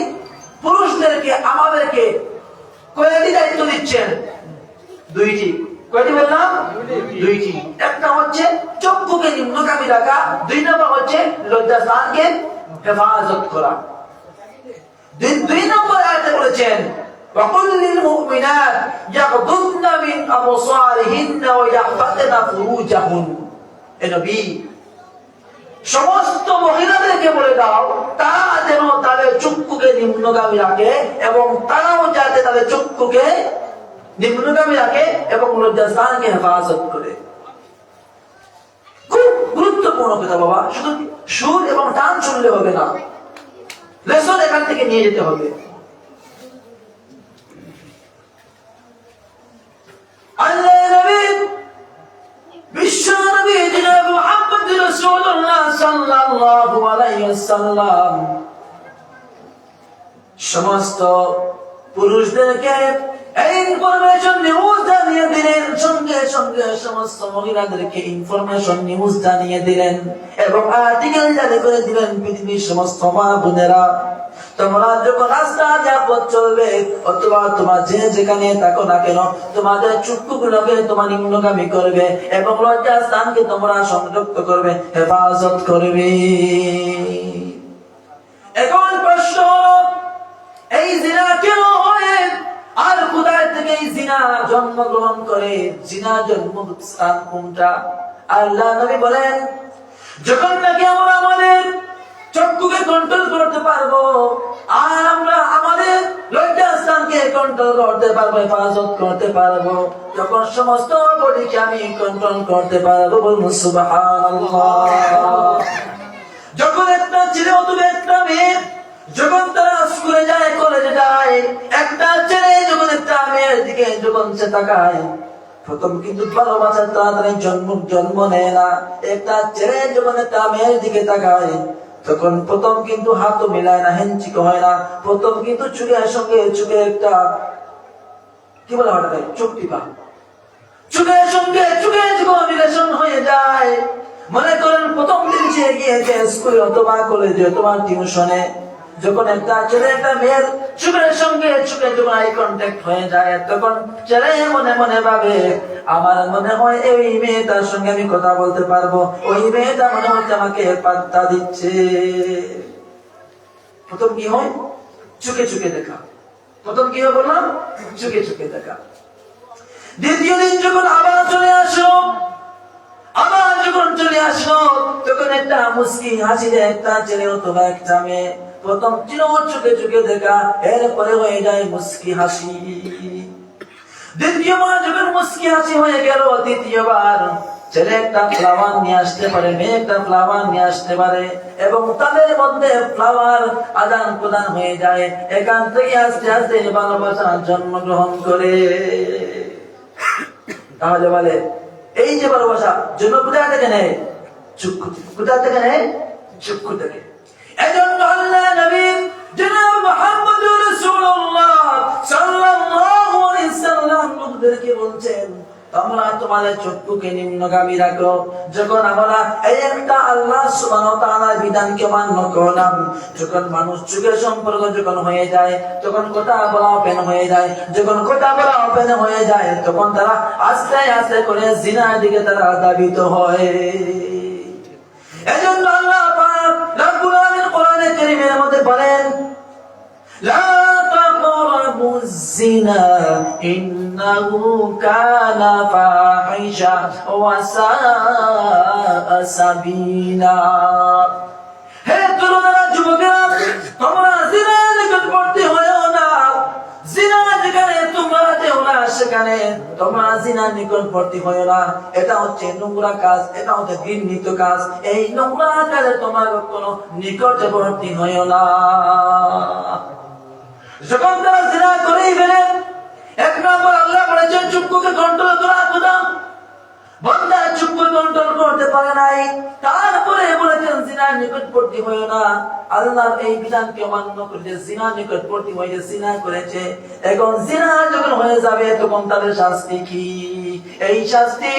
পুরুষদেরকে আমাদেরকে কয়টি দায়িত্ব দিচ্ছেন? দুইটি। কয়টি বললাম? দুইটি। একটা হচ্ছে চক্ষুকে নিম্নগামী রাখা, দুই নম্বর হচ্ছে লজ্জাস্থানকে হেফাজত করা। দুই নম্বর আয়াতে বলেছেন وَقُلْ لِلْمُؤْمِنَاتِ يَغْضُضْنَ مِنْ أَبْصَارِهِنَّ وَيَحْفَظْنَ فُرُوجَهُنَّ। এ নবী, সমস্ত মহিলাদেরকে বলে দাও তারা যেন তাদের চক্ষুকে নিম্নগামী রাখে এবং তারাও যাতে তাদের চক্ষুকে নিম্নগামী রাখে এবং লজ্জাস্থানকে হেফাজত করে। খুব গুরুত্বপূর্ণ কথা বাবা, শুধু সুর এবং টান শুনলে হবে না, লেসন এখান থেকে নিয়ে যেতে হবে। আল্লাহ নবী বিশ্ব নবী জনাব মুহাম্মদ রাসূলুল্লাহ সাল্লাল্লাহু আলাইহি ওয়াসাল্লাম সমস্ত পুরুষদেরকে এই ইনফরমেশন নিউজ জানিয়ে দিলেন, সঙ্গে সঙ্গে সমস্ত মহিলাদেরকে ইনফরমেশন নিউজ জানিয়ে দিলেন এবং আর্টিকেল জারি করে দিলেন, পৃথিবীর সমস্ত মা বোনেরা তোমরা যখন রাস্তা যা পথ চলবে অথবা তোমার যে যেখানে থাকো না কেন, তোমাদের চক্ষুগুলোকে তোমার নিম্নগামী করবে এবং লজ্জাস্থানকে তোমরা সংযুক্ত করবে, হেফাজত করবে। এখন প্রশ্ন হলো, এই জিনা কেন হয় আর কোথায় থেকে এই জিনা জন্মগ্রহণ করে? জিনা জন্মস্থান কোনটা? আল্লাহ নবী বলেন, যখন নাকি আমরা আমাদের চক্ষুকে কন্ট্রোল করতে পারবো আর আমরা আমাদের লজ্জাস্থানকে কন্ট্রোল করতে পারবো, হেফাজত করতে পারবো, যখন সমস্ত বডিকে আমি কন্ট্রোল করতে পারবো। বলুন সুবহানাল্লাহ। যখন একটা ছেলে অথবা একটা মেয়ে যখন তারা স্কুলে যায়, কলেজে যায়, একটা ছেলে যখন একটা মেয়ের দিকে যখন সে তাকায়, প্রথম কিন্তু ভালোবাসার তাড়াতাড়ি জন্ম নেয় না। একটা ছেলে যখন একটা মেয়ের দিকে তাকায় তখন প্রথম কিন্তু হাত মেলায় না, হ্যান্ডশেক হয় না, প্রথম কিন্তু চোখের সঙ্গে চোখে একটা কি বলা হয়, চোখ টিপা, চোখের সঙ্গে চোখে যখন রিলেশন হয়ে যায়, মনে করেন প্রথম দিন সে গিয়েছে স্কুলে অথবা কলেজে অথবা টিউশনে, যখন একটা ছেলে একটা মেয়ের চোখের সঙ্গে চোখে যখন আই কন্ট্যাক্ট হয়ে যায়, তখন ছেলে মনে মনে ভাবে, আমার মনে হয় এই মেয়েটার সঙ্গে আমি কথা বলতে পারবো, ওই মেয়েটা মনে হচ্ছে আমাকে পাত্তা দিচ্ছে। প্রথম কি হয়? চোখে চোখে দেখা। প্রথম কি হয় বললাম? চোখে চোখে দেখা। দ্বিতীয় দিন যখন আবার চলে আসলো, আবার যখন চলে আসলো, তখন একটা মুস্কি হাসি দেয় একটা ছেলে অথবা একটা মেয়ে। প্রথম ছিল চোখে চোখে দেখা, এরপরে হয়ে যায় মুস্কি হাসি। দ্বিতীয়বার যখন মুস্কি হাসি হয়ে গেল, তৃতীয়বার ছেলে একটা ফ্লাওয়ার নিয়ে আসতে পারে, মেয়ে একটা ফ্লাওয়ার নিয়ে আসতে পারে এবং তাদের মধ্যে ফ্লাওয়ার আদান প্রদান হয়ে যায়। এখান থেকে আস্তে আস্তে ভালোবাসা জন্মগ্রহণ করে। তাহলে বলে এই যে ভালোবাসা জন্ম কোথায় থেকে নেয়? চক্ষু। কোথায় থেকে নেয়? চক্ষু থেকে। এজন্য আল্লাহ নবী জনাব মুহাম্মদুর রাসূলুল্লাহ সাল্লাল্লাহু আলাইহি ওয়াসাল্লাম লোকদেরকে বলছেন, তোমরা তোমাদের চক্ষুকে নিম্নগামী রাখো। যখন আমরা এই একটা আল্লাহ সুবহানাহু ওয়া তাআলার বিধানকে মান্য করলাম, যখন মানুষ চোখের সম্পর্ক যখন হয়ে যায়, তখন কথা বলা ওপেন হয়ে যায়, যখন কথা বলা ওপেন হয়ে যায়, তখন তারা আস্তে আস্তে করে জিনার দিকে তারা ধাবিত হয়। এজন্য আল্লাহ পাক রব্বুল আলামিন কোরআনে কারীমের মধ্যে বলেন, লা তাকরাবুজ জিনা ইন্নাহু কানা ফাহিশা ওয়া সাআ সাবিলা। হে তরুণেরা, যুবকেরা, তোমরা জিনার নিকটবর্তী হয়ো না। জিনা যেখানে তোমরা যেও না, সেখানে তোমরা জিনার নিকটবর্তী হয়ো না। এটা হচ্ছে নোংরা কাজ, এটা হচ্ছে ঘৃণিত কাজ। এই নোংরা কাজে তোমরা কোনো নিকটবর্তী হয়ো না। যখন তারা জিনা করেই ফেলে, এক নম্বর আল্লাহ বলেছেন চক্ষুকে কন্ট্রোল করা কথা। বান্দা চুপ কন্ট্রোল করতে পারে নাই, তারপরে বলেছেন জিনার নিকটবর্তী হয়েও না। আল্লাহর এই বিধানকে অমান্য করে জিনার নিকটবর্তী হয়ে জিনা করেছে। এখন জিনা যখন হয়ে যাবে তখন তাদের শাস্তি কি? এই শাস্তি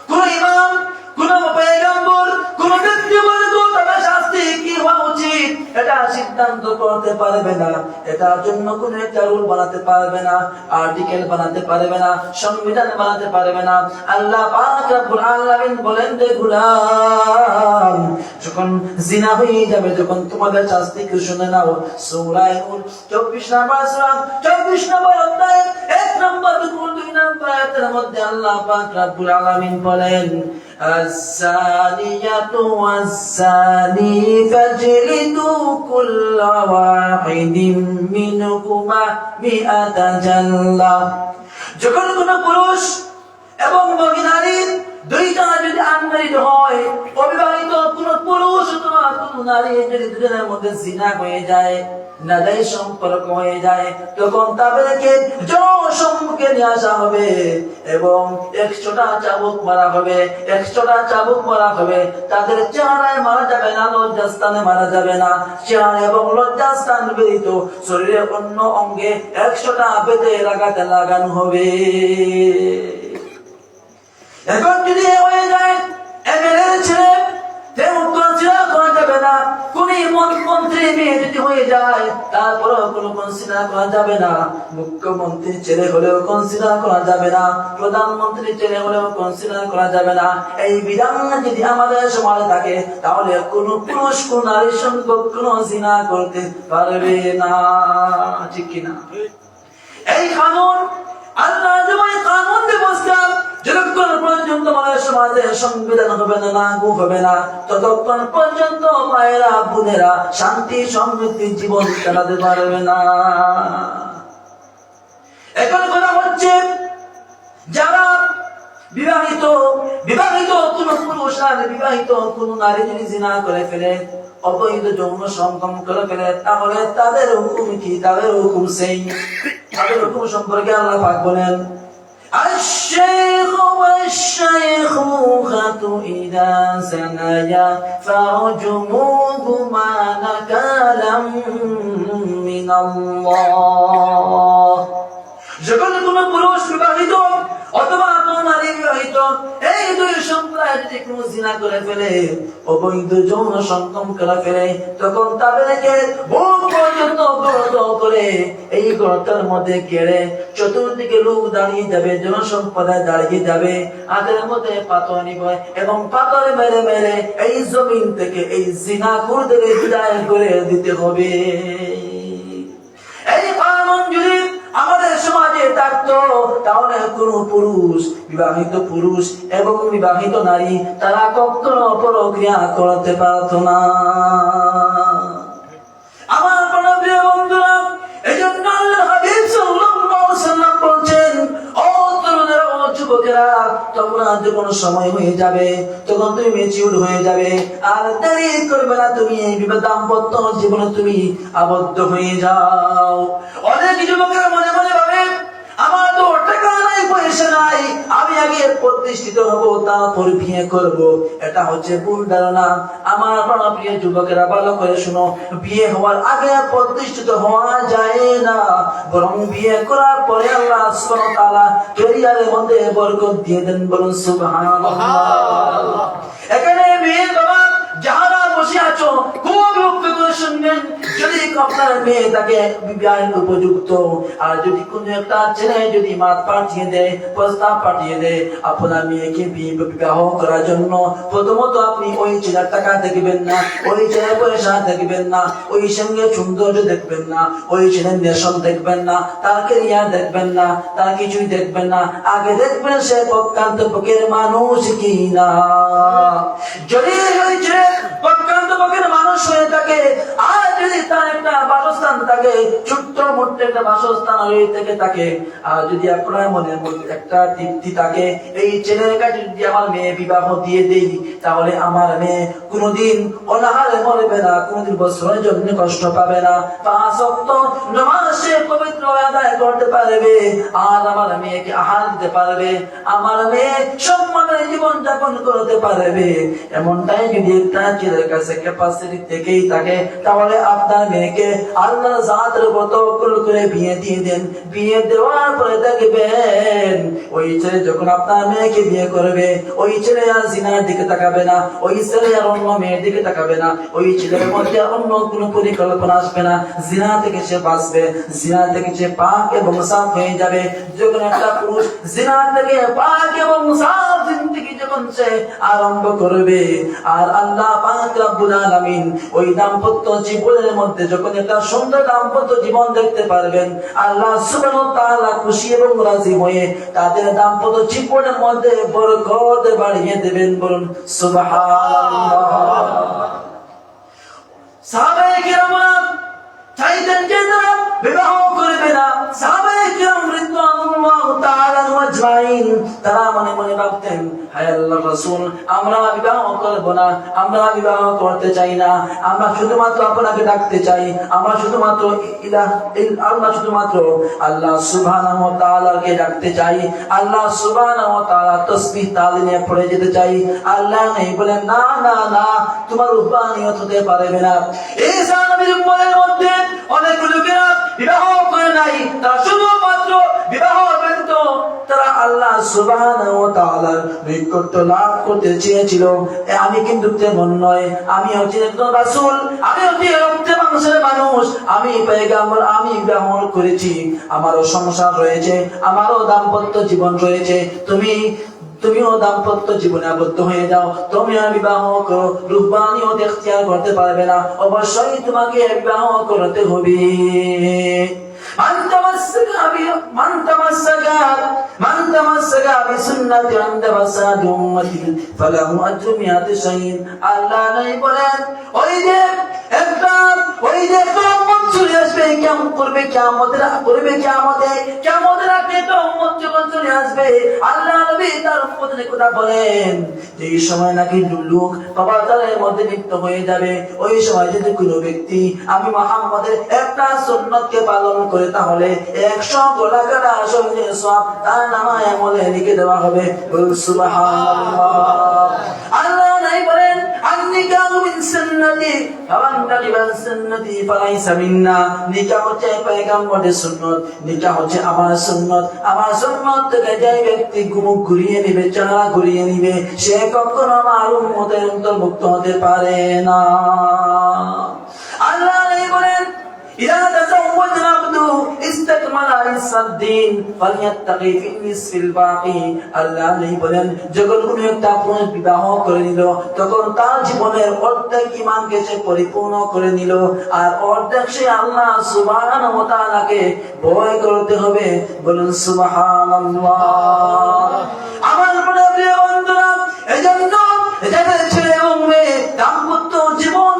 কোন ইমাম, কোন পয়গম্বর, কোন ব্যক্তিবর্গ তাদের শাস্তি কি হওয়া উচিত এটা সিদ্ধান্ত করতে পারবে না। এটার জন্য কোন একটা রুল বানাতে পারবে না, আর্টিকেল বানাতে পারবে না, সংবিধান বানাতে পারবে না। আল্লাহ পাক রব্বুল আলামিন বলেন, যে গোলাম যখন জিনা হয়ে যাবে তখন তোমাদের শাস্তি কি শুনে নাও। সূরা নূর 24 নম্বর সূরা 24 নম্বর অধ্যায় 1 নম্বর 2 নম্বর আয়াতের মধ্যে আল্লাহ পাক রব্বুল আলামিন বলেন, الزانية والزاني فاجلدوا كل واحد منهما 100 جلدة। যখন কোন পুরুষ এবং মহিলারই দুইটা যদি আনমেরিড হয়, অবিবাহিত কোন পুরুষ অথবা কোন নারী যদি দুজনের মধ্যে জিনা হয়ে যায়, নাজায়েজ সম্পর্ক হয়ে যায়, তখন তাদেরকে জনসম্মুখে নিয়ে আসা হবে এবং 100টা চাবুক মারা হবে, 100টা চাবুক মারা হবে। তাদের চেহারায় মারা যাবে না, লজ্জাস্থানে মারা যাবে না। চেহারা এবং লজ্জাস্থান ব্যতীত শরীরের অন্য অঙ্গে 100টা বেঁধে লাগানো হবে। এখন যদি হয়ে যায় এমএলএ ছেলে, কনসিডার করা যাবে না। কোন মন্ত্রী মেয়ে যদি হয়ে যায় তারপরেও কোনো কনসিডার করা যাবে না। মুখ্যমন্ত্রী ছেলে হলেও কনসিডার করা যাবে না, প্রধানমন্ত্রী ছেলে হলেও কনসিডার করা যাবে না। এই বিধান যদি আমাদের সমাজে থাকে তাহলে কোন পুরুষ কোন নারীর সঙ্গে কোনো জিনা করতে পারবে না, ঠিক কিনা? এই কানুন, আল্লাহ যেমন কানুন ব্যবস্থা যতক্ষণ পর্যন্ত আমাদের সমাজে সংবিধান হবে না, লাগু হবে না, ততক্ষণ পর্যন্ত মায়েরা বোনেরা শান্তি সমৃদ্ধির জীবন চালাতে পারবে না। এখন কথা হচ্ছে, যারা বিবাহিত কোন পুরুষ আর বিবাহিত কোন নারী যদি জিনা করে ফেলে, অবৈধ যৌন সঙ্গম করে ফেলে, তাহলে তাদের হুকুম কি? তাদের হুকুম সেই, তাদের হুকুম সম্পর্কে আল্লাহ পাক বলেন, الشيخ والشيخوخة إذا زنيا فارجموهما نكالا من الله। যখন কোন পুরুষ বিবাহিত অথবা কোন নারী বিবাহিত, এই দুই সম্প্রদায় যদি কোন জিনা করে ফেলে, অবৈধ যৌন সঙ্গম করে ফেলে, তখন তাদেরকে বুক পর্যন্ত গর্ত করে এই গর্তের মধ্যে কেড়ে চতুর্দিকে লোক দাঁড়িয়ে যাবে, জনসম্প্রদায় দাঁড়িয়ে যাবে, হাতের মধ্যে পাথর নিবে এবং পাথর মেরে মেরে এই জমিন থেকে এই জিনাখোরদের বিদায় করে দিতে হবে। এই কানুন যদি আমাদের সমাজে থাকতো তাহলে কোন পুরুষ, বিবাহিত পুরুষ এবং বিবাহিত নারী তারা কখনো পরক্রিয়া করতে পারত না। আমার প্রিয় বন্ধুরা, এজন্য আল্লাহর হাবিব সাল্লাল্লাহু আলাইহি ওয়াসাল্লাম বলেন, ও তরুণেরা, ও যুবকেরা, তোমরা যখন সময় হয়ে যাবে তখন তুমি ম্যাচিউর হয়ে যাবে, আর দেরি করবে না, তুমি এই দাম্পত্য জীবনে তুমি আবদ্ধ হয়ে যাও। অনেক যুবকেরা মনে মনে ভাবে, আমার তো টাকা নাই, পয়সা নাই, আমি আগে প্রতিষ্ঠিত হব তারপর বিয়ে করব। এটা হচ্ছে ভুল ধারণা। আমার প্রিয় যুবকেরা, ভালো করে শুনো, বিয়ে হওয়ার আগে প্রতিষ্ঠিত হওয়া যায় না, বরং বিয়ে করার পরে আল্লাহ সুবহানাহু ওয়া তাআলা ক্যারিয়ারের মধ্যে বরকত দিয়ে দেন। বলুন সুবহানাল্লাহ। এখানে মেয়ে বাবা যারা বসে আছো, খুব লক্ষ্য করে শুনবেন, যদি আপনার মেয়ে তাকে বিবাহের উপযুক্ত, আর যদি কোন একটা ছেলে যদি মাত পাঠিয়ে দেয়, প্রস্তাব পাঠিয়ে দেয় আপনার মেয়েকে বিবাহ করার জন্য, প্রথমত আপনি ওই ছেলের টাকা দেখবেন না, ওই ছেলের পয়সা দেখবেন না, ওই সঙ্গে সৌন্দর্য দেখবেন না, ওই ছেলের নেশন দেখবেন না, তার ক্যারিয়ার দেখবেন না, তার কিছুই দেখবেন না। আগে দেখবেন সে প্রকান্ত পক্ষের মানুষ কি না। যদি ওই ছেলে প্রকান্ত পক্ষের মানুষ হয়ে থাকে, আর যদি তার একটা বাসস্থান থাকে, ছোট্ট মোট্ট একটা বাসস্থান হয়ে থেকে থাকে। আর যদি আপনার মনের মধ্যে একটা তৃপ্তি থাকে, এই ছেলের কাছে যদি আমার মেয়ে বিবাহ দিয়ে দেই, তাহলে আমার মেয়ে কোনোদিন অনাহারে মরবে না, কোনোদিন বছরের জন্য কষ্ট পাবে না, 5 ওয়াক্ত নামাজ সে পবিত্র আদায় করতে পারবে, আর আমার মেয়েকে আহার দিতে পারবে, আমার মেয়ে সম্মানের জীবন যাপন করতে পারবে। এমনটাই যদি একটা ছেলের কাছে ক্যাপাসিটি থেকেই থাকে, তাহলে আপনার মেয়েকে আল্লাহর জাতের মতো করে বিয়ে দিয়ে দেন। বিয়ে দেওয়ার পরে দেখবেন ওই ছেলে যখন আপনার মেয়েকে বিয়ে করবে, ওই ছেলে আর জিনার দিকে তাকাবে না, ওই ছেলে আর অন্য মেয়ের দিকে তাকাবে না, ওই ছেলের মধ্যে অন্য কোনো পরিকল্পনা আসবে না, জিনা থেকে সে বাঁচবে, জিনা থেকে সে পাক এবং সাফ হয়ে যাবে। যখন একটা পুরুষ জিনা থেকে পাক এবং সাফ জিন্দেগি যখন সে আরম্ভ করবে, আর আল্লাহ পাক রব্বুল আলামিন ওই দাম্পত্য জীবনের মধ্যে যখন একটা সুন্দর দাম্পত্য জীবন দেখতে পারবেন, আল্লাহ সুবহানাহু ওয়া তাআলা খুশি এবং রাজি হয়ে তাদের দাম্পত্য জীবনের মধ্যে বরকত বাড়িয়ে দেবেন। বলুন সুবহানাল্লাহ। সাহাবায়ে কিরামরা চাইতেন যে তারা বিবাহ করবে না। সাহাবায়ে কিরাম রাদিয়াল্লাহু তাআলা আজমাইন তারা মনে মনে ভাবতেন, হায় আল্লাহর রাসূল, আমরা বিবাহ করব না, আমরা বিবাহ করতে চাই না, আমরা শুধুমাত্র আপনাকে ডাকতে চাই, আমরা শুধুমাত্র আল্লাহ সুবহানাহু ওয়া তাআলাকে ডাকতে চাই, আল্লাহ সুবহানাহু ওয়া তাআলা তাসবিহ তালিমে পড়ে যেতে চাই। আল্লাহ নেই বলেন, না না না, তোমার রূহানিয়ত হতে পারবে না। এই সাহাবীর উম্মতের মধ্যে অনেক লোকেরা বিবাহ করে নাই, তারা শুধুমাত্র বিবাহ ব্যতীত তারা আল্লাহ সুবহানাহু ওয়া তাআলার নৈকট্য লাভ করতে চেয়েছিল। আমি কিন্তু তেমন নয়, আমি হচ্ছি একজন রাসূল, আমি হচ্ছি রক্তে মাংসের মানুষ, আমি পয়গম্বর, আমি বিবাহ করেছি, আমারও সংসার রয়েছে, আমারও দাম্পত্য জীবন রয়েছে, তুমিও দাম্পত্য জীবনে আবদ্ধ হয়ে যাও, তুমি আর বিবাহ করো, রূহবানিয়ত ইখতিয়ার করতে পারবে না, অবশ্যই তোমাকে বিবাহ করতে হবে। من تمسك بسنتي عند فساد أمتي فله أجر 100 شهيد। আল্লাহ নাই বলেন, ওই যে একটা উম্মত চলে আসবে, কিয়ামত করবে, কিয়ামতের আগে তো উম্মত যখন চলে আসবে, আল্লাহ নবী তার উম্মতের কথা বলেন যে এই সময় নাকি লোক পাপাচারের মধ্যে লিপ্ত হয়ে যাবে। ওই সময় যদি কোনো ব্যক্তি আমি মুহাম্মদের একটা সুন্নতকে পালন করে, তাহলে 100 গোলাকার আসলে সওয়াব তার নামায়ে আমলে লিখে দেওয়া হবে। সুবহানাল্লাহ। আল্লাহ নাই বলেন, আন-নিকাহু মিন সুন্নতি ফামান রাগিবা আন সুন্নতি ফালাইসা মিন্না। নিকাহ হচ্ছে পয়গম্বরের সুন্নত, নিকাহ হচ্ছে আমার সুন্নত। আমার সুন্নত থেকে যে ব্যক্তি মুখ ঘুরিয়ে নিবে, চেহারা ঘুরিয়ে নিবে, সে কখনো আমার উম্মতের অন্তর্ভুক্ত হতে পারে না। আল্লাহ নাই বলেন, ইযা তাযাওয়াজা আবদু ইসতাকমালা ইসদ্দিন ফালইয়াত্তাকি ফি নিসফিল বাকি। আল্লাহ নেই বলেন, যখন কোন একটা পুরুষ বিবাহ করে নিল, তখন তার জীবনের অর্ধেক ঈমানকে সে পরিপূর্ণ করে নিল, আর অর্ধেক সে আল্লাহ সুবহানাহু ওয়া তাআলাকে ভয় করতে হবে। বলুন সুবহানাল্লাহ। আমার প্রিয় বন্ধুরা, এজন্য যাদের ছেলে এবং মেয়ে দাম্পত্য জীবন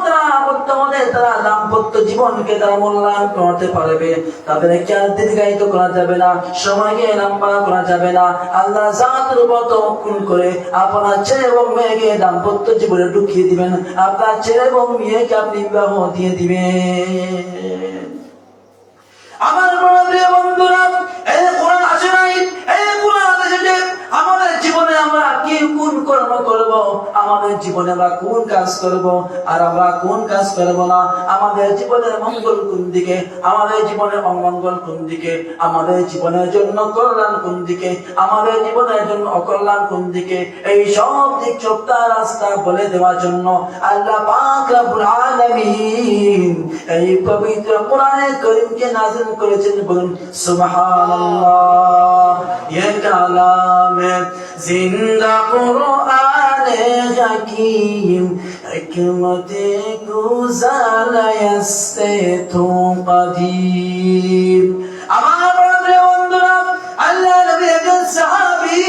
তারা দাম্পত্য জীবনকে তারা মূল্যায়ন করতে পারবে, তাদেরকে আর দীর্ঘায়িত করা যাবে না, সময়কে লম্বা করা যাবে না। আল্লাহ জাতের উপর তাওয়াক্কুল করে আপনার ছেলে এবং মেয়েকে দাম্পত্য জীবনে ঢুকিয়ে দিবেন, আপনার ছেলে এবং মেয়েকে আপনি বিবাহ দিয়ে দিবেন। আমার প্রিয় বন্ধুরা, এই কোরআন আছে নাই, এই কোরআন আছে যে আমাদের জীবনে আমরা কি কোন কর্ম করব, আমাদের জীবনে আমরা কোন কাজ করব, আর আমরা কোন কাজ করব না, আমাদের জীবনের মঙ্গল কোন দিকে, আমাদের জীবনের অমঙ্গল কোন দিকে, আমাদের জীবনের জন্য কল্যাণ কোন দিকে, আমাদের জীবনের জন্য অকল্যাণ কোন দিকে, এই সব দিক চোখটা রাস্তা বলে দেওয়ার জন্য আল্লাহ পাক রব্বুল আলামিন এই পবিত্র কোরআনে কারীমকে নাযিল করেছেন। বলুন সুবহানাল্লাহ। ইয়া কালামে জিন্দা কুরআনে হাকীম, হিকমতে গুজালায়াস্তে তু কাদির। আমার বন্ধুরা, আল্লাহ নবী একজন সাহাবী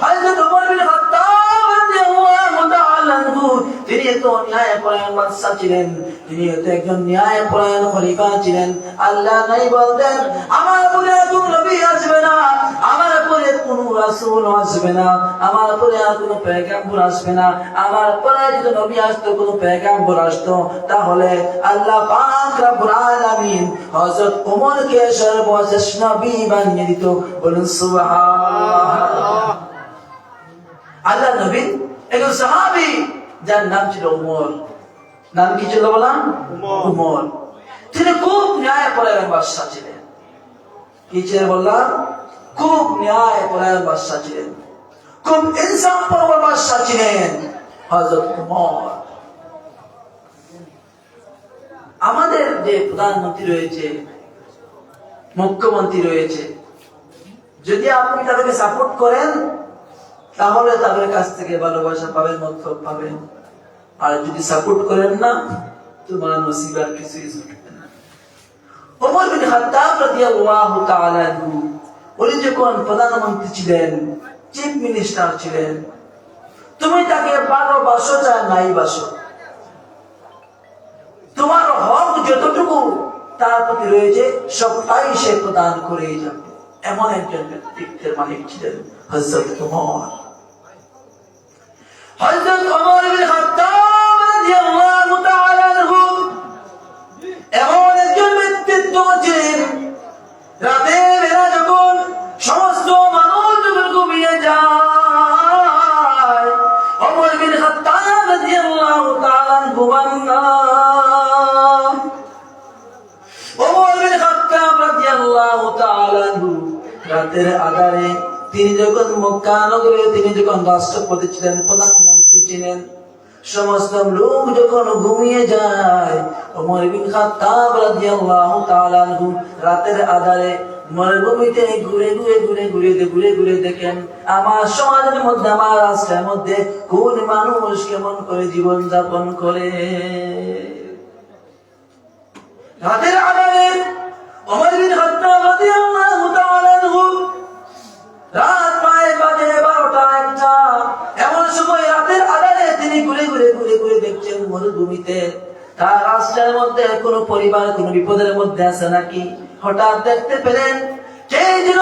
হযরত ওমর বিন খাত্তাব রাদিয়াল্লাহু তাআলা আনহু, তিনি এত তো ন্যায়পরায়ণ বাদশা ছিলেন, তিনি তো একজন ন্যায়পরায়ণ খলিফা ছিলেন। আল্লাহ নাই বলতেন আমার পরে কোন নবী আসবে না, আমার পরে কোন রাসূল আসবে না, আমার পরে আর কোন পয়গম্বর আসবে না, আমার পরে যদি নবী আসতো, কোন পয়গম্বর আসতো, তাহলে আল্লাহ পাক রব্বুল আলামিন হযরত ওমরকে সর্বশেষ নবী বানিয়ে দিত। বলুন সুবহানাল্লাহ। আল্লাহ নবী একজন সাহাবী যার নাম ছিল ওমর। নাম কি ছিল বললাম? ওমর। তিনি খুব ন্যায়পরায়ণ বাদশা ছিলেন। কি ছিলেন বললাম? খুব ন্যায়পরায়ণ বাদশা ছিলেন, খুব ইনসাফপরবশ বাদশা ছিলেন হযরত ওমর। আমাদের যে প্রধানমন্ত্রী রয়েছে, মুখ্যমন্ত্রী রয়েছে, যদি আপনি তাদেরকে সাপোর্ট করেন তাহলে তাদের কাছ থেকে ভালোবাসা পাবেন, মতলব পাবেন। আর যদি সাপোর্ট করেন না, তোমার নসিবার কিছুই জুটবে না। ওমর বিন খাত্তাব রাদিয়াল্লাহু তাআলা আনহু উনি যখন প্রধানমন্ত্রী ছিলেন, চিফ মিনিস্টার ছিলেন, তুমি তাকে ভালোবাসো চাই নাই বাসো, তোমার হক যতটুকু তার প্রতি রয়েছে সবটাই সে প্রদান করেই যাবে। এমন একজন ব্যক্তিত্বের মালিক ছিলেন হযরত ওমর। হযরত ওমর বিন খাত্তাব রাদিয়াল্লাহু তাআলা আনহু এমন একজন ব্যক্তিত্ব ছিলেন, রাতের বেলা যখন সমস্ত মানুষ যখন ঘুমিয়ে যায়, ওমর বিন খাত্তাব রাদিয়াল্লাহু তাআলা ঘুমান না। ওমর বিন খাত্তাব রাদিয়াল্লাহু তাআলা রাতের আঁধারে তিনি যখন মক্কা নগরে, তিনি যখন রাষ্ট্রপতি ছিলেন, প্রধানমন্ত্রী ছিলেন, সমস্ত লোক যখন ঘুমিয়ে যায়, ওমর বিন খাত্তাব রাদিয়াল্লাহু তাআলা রাতের আঁধারে মরুভূমিতে ঘুরে ঘুরে দেখেন আমার সমাজের মধ্যে, আমার রাষ্ট্রের মধ্যে কোন মানুষ কেমন করে জীবন যাপন করে। রাতের আঁধারে ওমর বিন খাত্তাব রাদিয়াল্লাহু তাআলা রাত প্রায় বাজে 12টা 1টা, এমন সময় রাতের আঁধারে তিনি ঘুরে দেখছেন মরুভূমিতে তার রাষ্ট্রের মধ্যে কোন পরিবার কোন বিপদের মধ্যে আছে নাকি। হঠাৎ দেখতে পেলেন কে যেন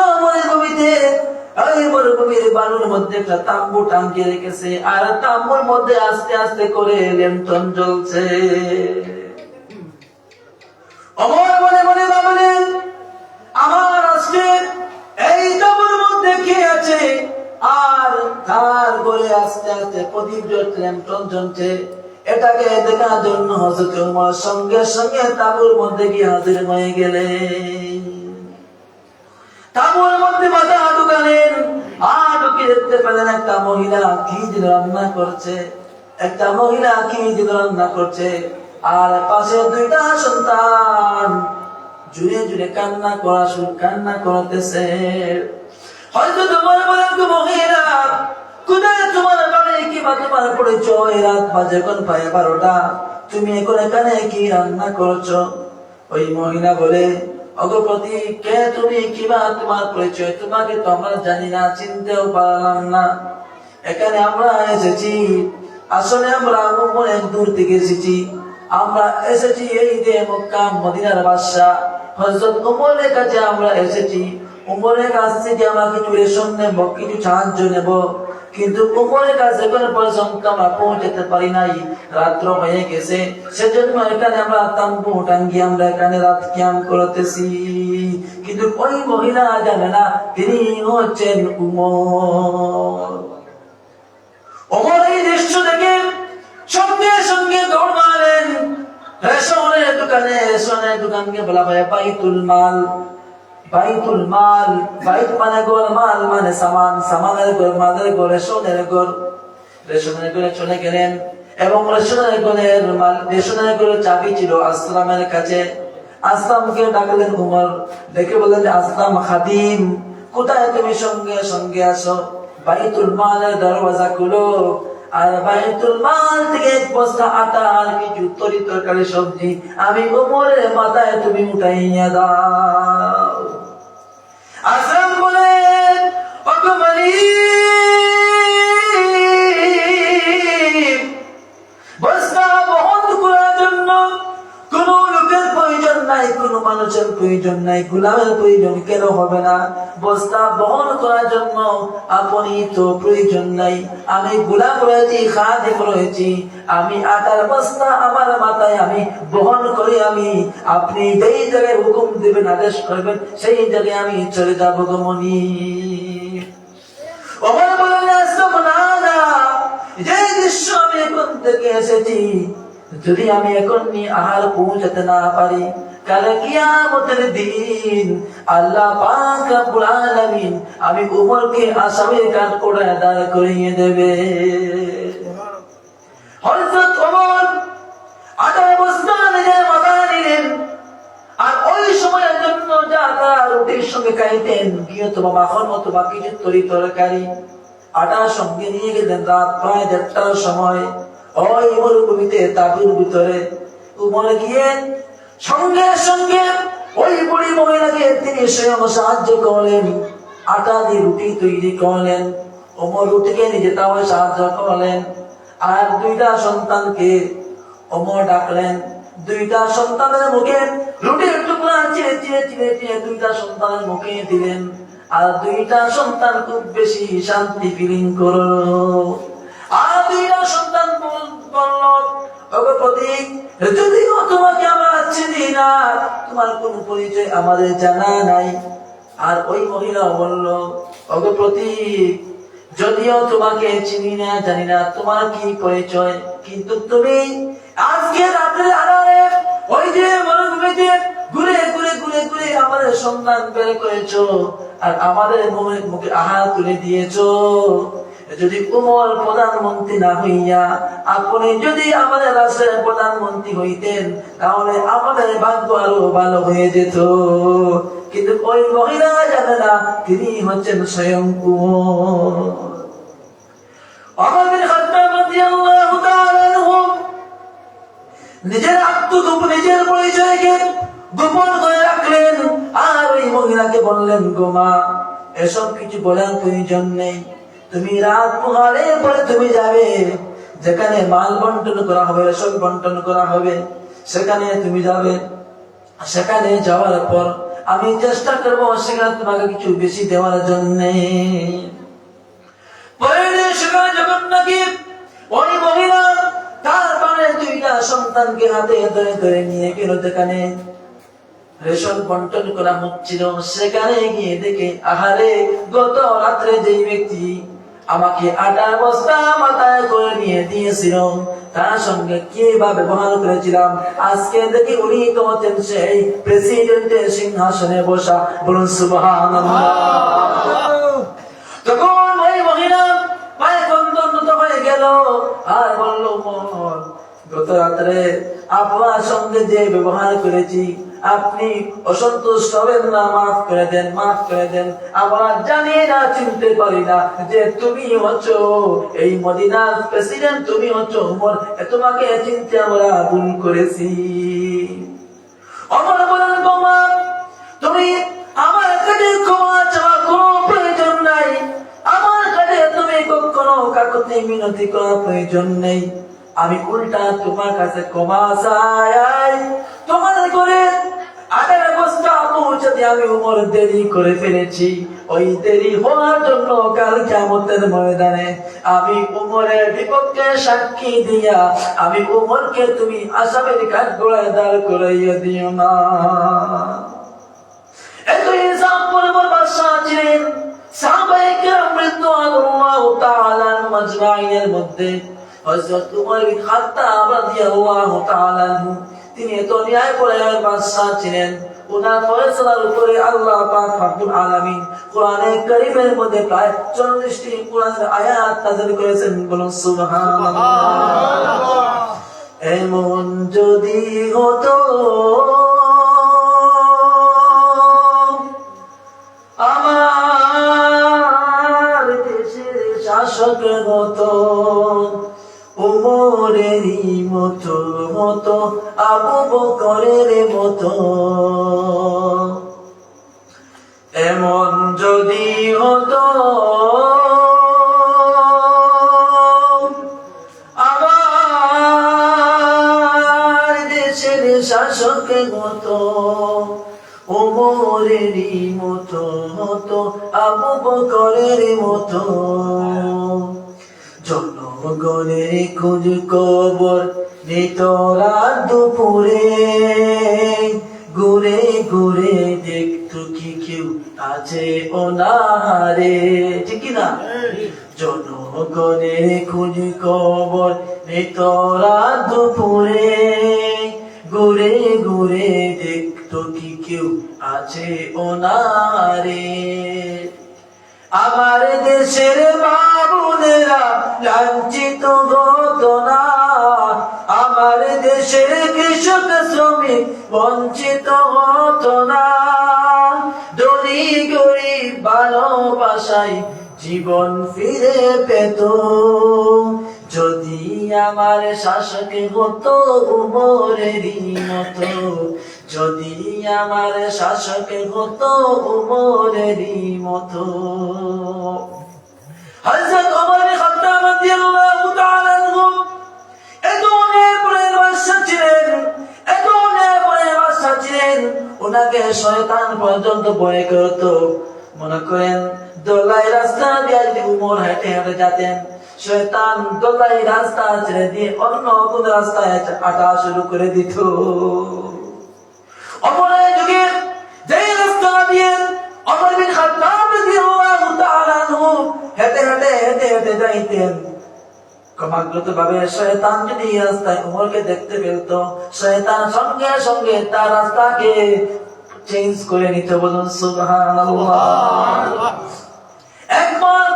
মরুভূমির বালুর মধ্যে একটা তাম্বু টাঙ্গিয়ে রেখেছে, আর তাম্বুর মধ্যে আস্তে আস্তে করে ল্যান্টন জ্বলছে। ওমর মনে মনে ভাবলেন আমার রাষ্ট্রে এই তাঁবুর মধ্যে কে আছে, আর তার ঘরে আস্তে আস্তে প্রদীপ জ্বলছে, ল্যান্টন জ্বলছে। এটাকে দেখার জন্য হযরত ওমর সঙ্গে সঙ্গে তাঁবুর মধ্যে গিয়ে হাজির হয়ে গেলেন। তাঁবুর মধ্যে মাথা ঢুকালেন, আর ঢুকে দেখতে পেলেন একটা মহিলা কি যেন রান্না করছে, একটা মহিলা কি যেন রান্না করছে, আর পাশে দুইটা সন্তান জুড়ে কান্না করতেছে। হয়তো তোমার বলেন মহিলা কোথায় তোমার বাড়ি, কিংবা তোমার পরিচয়, রাত বাজে এখন প্রায় 12টা, তুমি এখন এখানে কি রান্না করছো? ওই মহিলা বলে অগপতি কে তুমি, কিংবা তোমার পরিচয়, তোমাকে তো আমরা জানি না, চিনতেও পারলাম না। এখানে আমরা এসেছি, আসলে আমরা অনেক দূর থেকে এসেছি, আমরা এসেছি এই যে মক্কা মদিনার বাদশা হযরত ওমরের কাছে আমরা এসেছি। ওমরের কাছ থেকে আমরা কিছু রেশন নেব, কিছু সাহায্য নেব, কিন্তু ওমরের কাছে এখন পর্যন্ত আমরা পৌঁছাতে পারি নাই, রাত্র হয়ে গেছে, সেজন্য এখানে আমরা তাম্বু টাঙ্গিয়ে আমরা এখানে রাত কিয়াম করতেছি। কিন্তু ওই মহিলা জানে না তিনি হচ্ছেন ওমর। ওমর এই দৃশ্য দেখে সঙ্গে সঙ্গে দৌড় মারেন রেশনের দোকানকে বলা হয় বাইতুল মাল। বাইতুল মাল, বাইত মানে ঘর, মাল মানে সামান, সামানের ঘর, মালের ঘর, রেশনের ঘর। রেশনের ঘরে চলে গেলেন এবং রেশনের ঘরের চাবি ছিল আসলামের কাছে। আসলামকে ডাকলেন ওমর, ডেকে বললেন আসলাম খাদিম, কোথায় তুমি? সঙ্গে সঙ্গে আসো, বাইতুল মালের দরওয়াজা খুলো, আর বাইতুল মাল থেকে এক বস্তা আটা আর কিছু তরকারি সবজি আমি ওমরের মাথায় তুমি উঠাইয়া দাও। আসলাম বলেন ওগো মালিক, বস্তা নাই, কোনো মানুষের প্রয়োজন নাই, গোলামের প্রয়োজন কেন হবে না? বস্তা বহন করার জন্য আপনি তো প্রয়োজন নাই। আমি গোলাম রয়েছি, খাদিম রয়েছি, আমি আটার বস্তা আমার মাথায় আমি বহন করি। আপনি যেই জায়গায় হুকুম দিবেন, আদেশ করবেন, সেই জায়গায় আমি চলে যাবো গমনি। ওমর বলেন, যে দৃশ্য আমি এখন থেকে এসেছি, যদি আমি এখন আহার পৌঁছাতে না পারি, কালে কিয়ামতের দিন আল্লাহ পাক রব্বুল আলামিন আমি উমরকে আসামির কাঠগড়ায় দাঁড় করিয়ে দেবে। হযরত ওমর আটার বস্তা নিজের মাথায় নিলেন, আর ওই সময়ের জন্য যা তারা রুটির সঙ্গে খাইতেন, গিয়তবা মাখন অথবা কিছু তরকারি আটার সঙ্গে নিয়ে গেলেন। রাত প্রায় 1:30টার সময় ওই মরুভূমিতে তাঁবুর ভিতরে উমর গিয়ে সঙ্গে সঙ্গে ওই বুড়ি মহিলাকে তিনি স্বয়ং সাহায্য করলেন, আটা দিয়ে রুটি তৈরি করলেন। ওমর রুটিকে নিজে তাও সাহায্য করলেন। আর 2টা সন্তানকে ওমর ডাকলেন। 2টা সন্তানের মুখে রুটির টুকরা চিড়ে চিড়ে চিড়ে চিড়ে 2টা সন্তানের মুখে দিলেন। আর 2টা সন্তান খুব বেশি শান্তি ফিলিং করলো। আর 2টা সন্তান বলল, ওগো প্রতীক, যদিও তোমাকে আমরা চিনি না, তোমার কোন পরিচয় আমাদের জানা নাই। আর ওই মহিলা বলল, ওগো প্রতীক, যদিও তোমাকে চিনি না, জানি না তোমার কি পরিচয়, কিন্তু তুমি আজকে রাত্রে আড়ালে ওই যে মরুভূমিতে ঘুরে ঘুরে ঘুরে ঘুরে আমাদের সন্তান বের করেছো, আর আমাদের মুখে আহার তুলে দিয়েছো। যদি উমর প্রধানমন্ত্রী না হইয়া আপনি যদি আমাদের রাষ্ট্রের প্রধানমন্ত্রী হইতেন, তাহলে আমাদের ভাগ্য আরো ভালো হয়ে যেত। কিন্তু ওই মহিলা জানে না তিনি হচ্ছেন স্বয়ং উমর। ওমর বিন খাত্তাব রাদিয়াল্লাহু তাআলা আনহু নিজের আত্মগোপ নিজের পরিচয়কে গোপন করে রাখলেন। আর ওই মহিলাকে বললেন, গোমা, এসব কিছু বলার প্রয়োজন নেই, তুমি রাত পোহালের পরে তুমি যাবে, যেখানে মাল বন্টন করা হবে, রেশন বন্টন করা হবে, সেখানে তুমি যাবে। সেখানে যাওয়ার পর আমি চেষ্টা করবো সেখানে তোমাকে কিছু বেশি দেওয়ার জন্য। সেখানে যখন নাকি ওই মহিলা তার পানে 2টা সন্তানকে হাতে ধরে ধরে নিয়ে গেল, যেখানে রেশন বন্টন করা হচ্ছিল, সেখানে গিয়ে দেখে, আহারে, গত রাত্রে যেই ব্যক্তি আমাকে আটার বস্তা মাথায় করে নিয়ে দিয়েছিল, তার সঙ্গে কিভাবে ব্যবহার করেছিলাম, আজকে দেখি উনি তো হচ্ছেন সেই প্রেসিডেন্টের সিংহাসনে বসা। বলুন সুবহানাল্লাহ। তখন ওই মহিলা পায়ে কন্দন্ত হয়ে গেল আর বলল, মোহন, গত রাত্রে আপনার সঙ্গে যে ব্যবহার করেছি, আপনি অসন্তুষ্ট হবেন না, মাফ করে দেন, মাফ করে দেন। আমরা জানি না, চিনতে পারি না যে তুমি হচ্ছ এই মদিনার প্রেসিডেন্ট, তুমি হচ্ছ উমর, তোমাকে চিনতে আমরা ভুল করেছি। ওমর বলেন, বোমা, তুমি আমার কাছে ক্ষমা চাওয়ার কোনো প্রয়োজন নাই, আমার কাছে তুমি কখনো কাকুতি মিনতি করার প্রয়োজন নেই। আমি উল্টা তোমার কাছে ক্ষমা চাই, তোমার করে আটার বস্তা পৌঁছাতে আমি উমর দেরি করে ফেলেছি। ওই দেরি হওয়ার জন্য কাল কিয়ামতের ময়দানে আমি উমরের বিপক্ষে সাক্ষী দিয়া আমি উমরকে তুমি আসামের কাঠগড়ায় দাঁড় করাইয়া দিও না। এত ইনসাফ পরবর বাদশাহ ছিলেন। সাহাবায়ে কেরাম রাদিয়াল্লাহু তাআলা মাজমাইনের মধ্যে হযরত উমর বিন খাত্তাব রাদিয়াল্লাহু তাআলা তিনি এত ন্যায়পরায়ণ বাদশাহ ছিলেন। ওনার ফয়সালার উপরে আল্লাহ পাক রব্বুল আলামিন কোরআনে কারীমের মধ্যে প্রায় 40টি কোরআনের আয়াত নাযিল করেছেন। বলুন সুবহানাল্লাহ। এমন যদি হতো আমার দেশের শাসক হতো উমরেরই মতো মতো, আবু বকরের মতো, এমন যদি হতো আমার দেশের শাসকের মতো ওমরেরই মতো হতো আবু বকরের মতো জনগণের খোঁজ খবর নিত রাত দুপুরে ঘুরে ঘুরে দেখতো কি কেউ আছে অনাহারে ঠিক না জনগণের খোঁজ খবর নিত রাত দুপুরে ঘুরে ঘুরে দেখতো কি কেউ আছে অনাহারে আমার দেশের বাবুনেরা লাঞ্ছিত হতো না আমার দেশের কৃষক শ্রমিক বঞ্চিত হতো না দড়ি গরিব ভালোবাসায় জীবন ফিরে পেত যদি আমার শাসক হতো উমরেরই মতো যদি আমার শাসক হতো উমরেরই মতো হযরত ওমর বিন খাত্তাব রাদিয়াল্লাহু তাআলা আনহু এত অনেক বড় বাদশা ছিলেন এত অনেক বড় বাদশা ছিলেন ওনাকে শয়তান পর্যন্ত ভয় করত মনে করেন দোলাই রাস্তা দিয়ে যদি উমর হেঁটে হেঁটে যেতেন শয়তান দোলাই রাস্তা ছেড়ে দিয়ে অন্য কোন রাস্তায় হাঁটা শুরু করে দিত অপরের যুগে যেই রাস্তা দিয়ে ওমর বিন খাত্তাব রাদিয়াল্লাহু তাআলা আনহু হেঁটে হেঁটে হেঁটে হেঁটে যাইতেন ক্রমাগত ভাবে শয়তান যদি এই রাস্তায় উমরকে দেখতে পেত শয়তান সঙ্গে সঙ্গে তার রাস্তাকে চেঞ্জ করে নিত বলুন সুবহানাল্লাহ একবার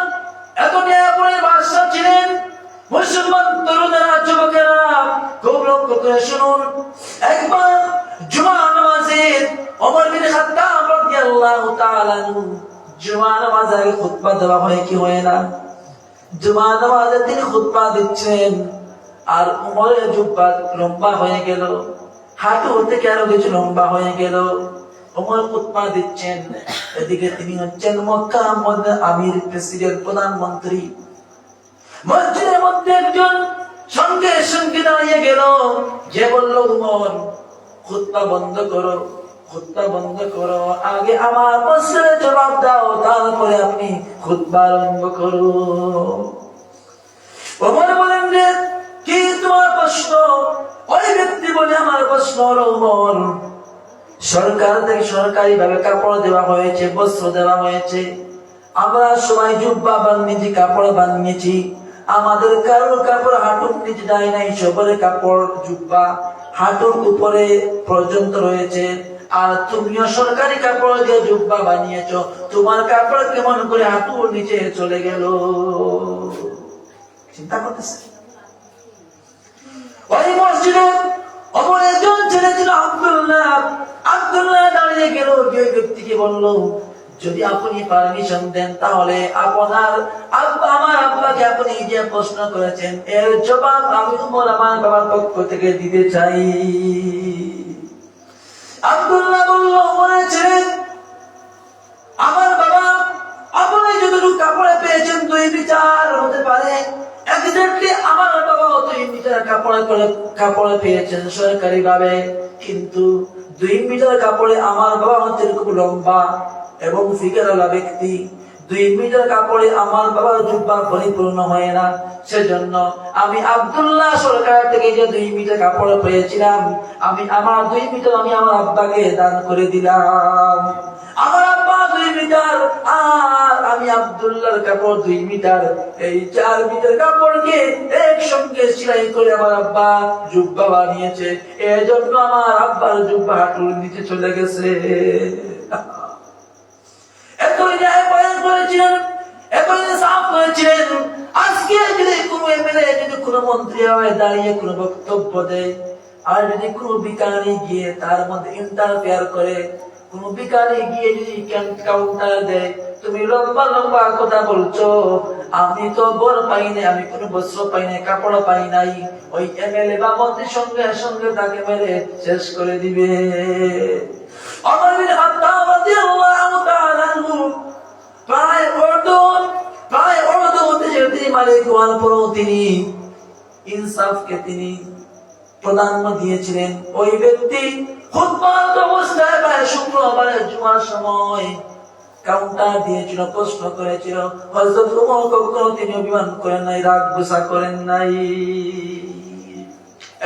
এত ন্যায়পরায়ণ বাদশা ছিলেন মুসলমান তরুণেরা যুবকেরা খুব লক্ষ্য করে শুনুন একবার জুমা নামাজে ওমর বিন খাত্তাব রাদিয়াল্লাহু তাআলা আনহু জুমা নামাজে খুতবা দেওয়া হয় কি হয় না জুমা নামাজে তিনি খুতবা দিচ্ছেন আর উমরের জুব্বা লম্বা হয়ে গেল হাঁটু থেকে আরো কিছু লম্বা হয়ে গেল ওমর খুতবা দিচ্ছেন এদিকে তিনি হচ্ছেন মক্কার মধ্যে আমির প্রেসিডেন্ট প্রধানমন্ত্রী মসজিদের মধ্যে একজন সঙ্গে সঙ্গে দাঁড়িয়ে গেল যে বলল উমর খুতবা বন্ধ করো খুতবা বন্ধ করো আগে আমার প্রশ্নের জবাব দাও তারপরে আপনি খুতবা আরম্ভ করো ওমর বলেন যে কি তোমার প্রশ্ন ওই ব্যক্তি বলে আমার প্রশ্ন হলো উমর সরকার থেকে সরকারি ভাবে কাপড় দেওয়া হয়েছে বস্ত্র দেওয়া হয়েছে আমরা সবাই জুব্বা বানিয়েছি কাপড় বানিয়েছি আমাদের কারোর কাপড় হাঁটুর নিচে যায় নাই সবার কাপড় জুব্বা হাঁটুর উপরে পর্যন্ত রয়েছে আর তুমিও সরকারি কাপড় দিয়ে জুব্বা বানিয়েছো তোমার কাপড় কেমন করে হাঁটুর নিচে চলে গেল চিন্তা করতেছে ওই মসজিদে অপর একজন ছেলে ছিল আব্দুল্লাহ দাঁড়িয়ে গেল যে ব্যক্তিকে বললো যদি আপনি পারমিশন দেন তাহলে আপনার আব্বা আমার আব্বাকে আপনি যে প্রশ্ন করেছেন এর জবাব আমি উমর আমার বাবার পক্ষ থেকে দিতে চাই আব্দুল্লাহ বলল ওমরের ছেলে আমার বাবা আপনি যতটুকু কাপড়ে পেয়েছেন 2 মিটার হতে পারে এক্স্যাক্টলি আমার বাবা 2 মিটার কাপড়ে পেয়েছেন সরকারি ভাবে কিন্তু 2 মিটার কাপড়ে আমার বাবা হচ্ছে খুব লম্বা এবং ফিগারওয়ালা ব্যক্তি 2 মিটার কাপড়ে আমার বাবার জুব্বা পরিপূর্ণ হয় না সেজন্য আমি আব্দুল্লাহ সরকার থেকে যে 2 মিটার কাপড় পেয়েছিলাম আমি আমার 2 মিটার আমি আমার আব্বাকে দান করে দিলাম আমার আব্বা 2 মিটার আর আমি আব্দুল্লাহর কাপড় 2 মিটার এই 4 মিটার কাপড়কে একসঙ্গে সেলাই করে আমার আব্বা জুব্বা বানিয়েছে এজন্য আমার আব্বার জুব্বা হাঁটুর নিচে চলে গেছে এতই ন্যায়পরায়ণ করেছিলেন এতই ইনসাফ করেছিলেন আজকে যদি কোনো এমএলএ যদি কোনো মন্ত্রী হয় দাঁড়িয়ে কোনো বক্তব্য দেয় আর যদি কোনো বিকারি গিয়ে তার মধ্যে ইন্টারফেয়ার করে কোনো বিকারি গিয়ে যদি কাউন্টার দেয় তুমি লম্বা লম্বা কথা বলছো আমি তো বর পাই নাই আমি কোনো বস্ত্র পাই নাই কাপড় পাই নাই ওই এমএলএ বা মন্ত্রীর সঙ্গে সঙ্গে তাকে মেরে শেষ করে দিবে ওমর বিন খাত্তাব রাদিয়াল্লাহু তাআলা আনহু প্রায় অর্ধ হতে তিনি মালিক হওয়ার পরও তিনি ইনসাফকে তিনি প্রাধান্য দিয়েছিলেন। ওই ব্যক্তি খুতবারত অবস্থায় প্রায় শুক্রবারের জুমার সময় কাউন্টার দিয়েছিল, প্রশ্ন করেছিল। হযরত ওমর কখনো তিনি অভিমান করেন নাই, রাগ গুসা করেন নাই।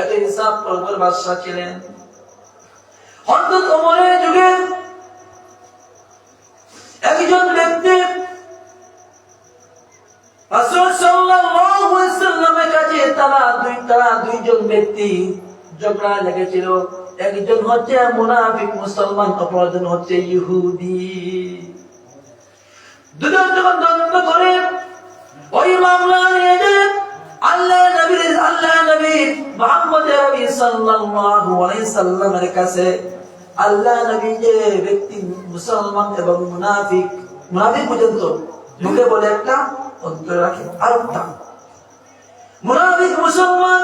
এত ইনসাফ পরবর বাদশা ছিলেন। হযরত ওমরের যুগে একজন ব্যক্তি রাসূল সাল্লাল্লাহু আলাইহি ওয়াসাল্লামের কাছে তারা দুইজন ব্যক্তি ঝগড়া লেগেছিল। একজন হচ্ছে মুনাফিক মুসলমান, অপরজন হচ্ছে ইহুদি। দুজন যখন দ্বন্দ্ব করে ওই মামলা নিয়ে যে আল্লাহ নবী মুহাম্মদ আরবি সাল্লাল্লাহু আলাইহি সাল্লামের কাছে, আল্লাহ নবী যে ব্যক্তি মুসলমান এবং মুনাফিক পর্যন্ত মুখে বলে একটা, অন্তরে রাখে আরেকটা। মুনাফিক মুসলমান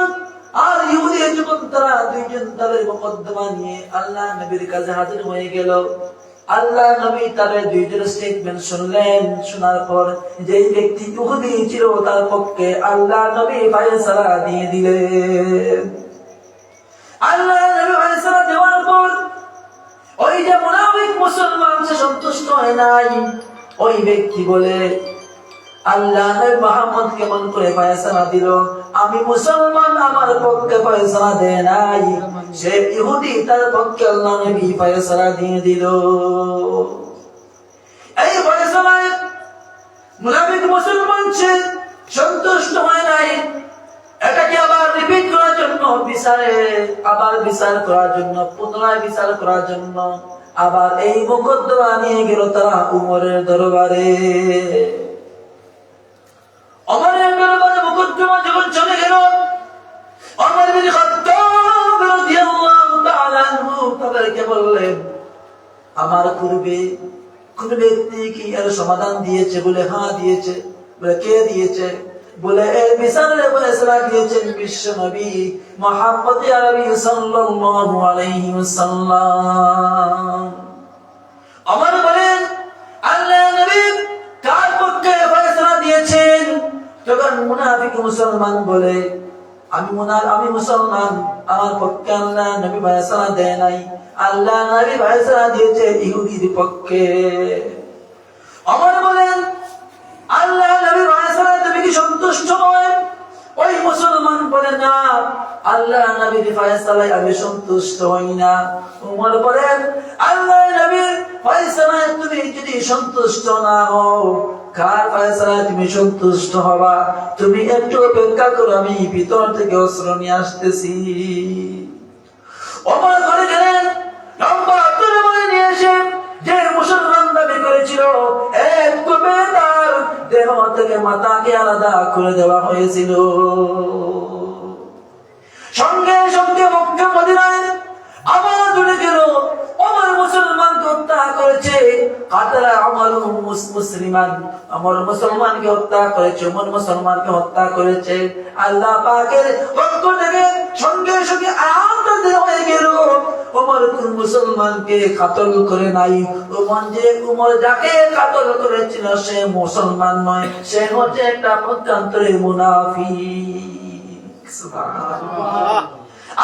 আর ইহুদি যখন তারা দুইজন তাদের মুকদ্দমা নিয়ে আল্লাহ নবীর কাছে হাজির হয়ে গেল, আল্লাহ নবী তাদের দুইজনের স্টেটমেন্ট শুনলেন। শোনার পর যেই ব্যক্তি ইহুদি ছিল তার পক্ষে আল্লাহ নবী ফয়সালা দিয়ে দিলেন। আল্লাহ নবী ফয়সালা দেওয়ার পর ওই যে মুনাফিক মুসলমান সে সন্তুষ্ট হয় নাই। ওই ব্যক্তি বলে, আল্লাহ নবী মুহাম্মদ কেমন করে ফয়সালা দিল? আমি মুসলমান, আমার পক্ষে ফয়সালা দেয় নাই, সে ইহুদি, তার পক্ষে আল্লাহ নবী ফয়সালা দিয়ে দিল। এই ফয়সালায় মুনাফিক মুসলমান সে সন্তুষ্ট হয় নাই। এটাকে আবার রিপিট করার জন্য বিচার করার জন্য পুনরায় বিচার করার জন্য আবার এই মুকদ্দমা নিয়ে গেল তারা উমরের দরবারে। ওমরের দরবারে মুকদ্দমা যখন চলে গেল, ওমর বিন খাত্তাব রাদিয়াল্লাহু তাআলা আনহু তাদেরকে বললেন, আমার পূর্বে কোন ব্যক্তি কি এর সমাধান দিয়েছে? বলে হ্যাঁ দিয়েছে। বলে কে দিয়েছে? বলে এই বিচারের ফয়সালা দিয়েছেন বিশ্ব নবী মুহাম্মদ আরবি সাল্লাল্লাহু আলাইহি ওয়াসাল্লাম। ওমর বলেন, আল্লাহ নবী কার পক্ষে ফয়সালা দিয়েছেন? তখন মুনাফিক মুসলমান বলে, আমি মুসলমান, আমার পক্ষে আল্লাহ নবী ফয়সালা দেয় নাই, আল্লাহ নবী ফয়সালা দিয়েছে ইহুদির পক্ষে। ওমর বলেন, আল্লাহ নবী ফয়সালা তুমি কি সন্তুষ্ট নয়? ওই মুসলমান বলে, না, আল্লাহ নবীর ফয়সালায় আমি সন্তুষ্ট হই না। ওমর বলেন, আল্লাহ নবীর ফয়সালায় তুমি যদি সন্তুষ্ট না হও, কার ফয়সালায় তুমি সন্তুষ্ট হবা? তুমি একটু অপেক্ষা করো, আমি ভিতর থেকে অস্ত্র নিয়ে আসতেছি। ওমর ঘরে গেলেন, লম্বা অস্ত্র বলে নিয়ে এসে যে মুসলমান দাবি করেছিল এক কোপে তার দেহ থেকে মাথাকে আলাদা করে দেওয়া হয়েছিল। সঙ্গে সঙ্গে মক্কা মদিনায় আবার জুড়ে গেল। ওমর মুসলমানকে হত্যা করেছে, কাতালা ওমর মুসলিমান, ওমর মুসলমানকে হত্যা করেছে, ওমর মুসলমানকে হত্যা করেছে। আল্লাহ পাকের পক্ষ থেকে সঙ্গে সঙ্গে আয়াত হয়ে গেল, ওমর কোন মুসলমানকে কাতল করে নাই। ওমর যাকে কাতল করেছিল সে মুসলমান নয়, সে হচ্ছে একটা প্রত্যন্তরের মুনাফিক। সুবহানাল্লাহ।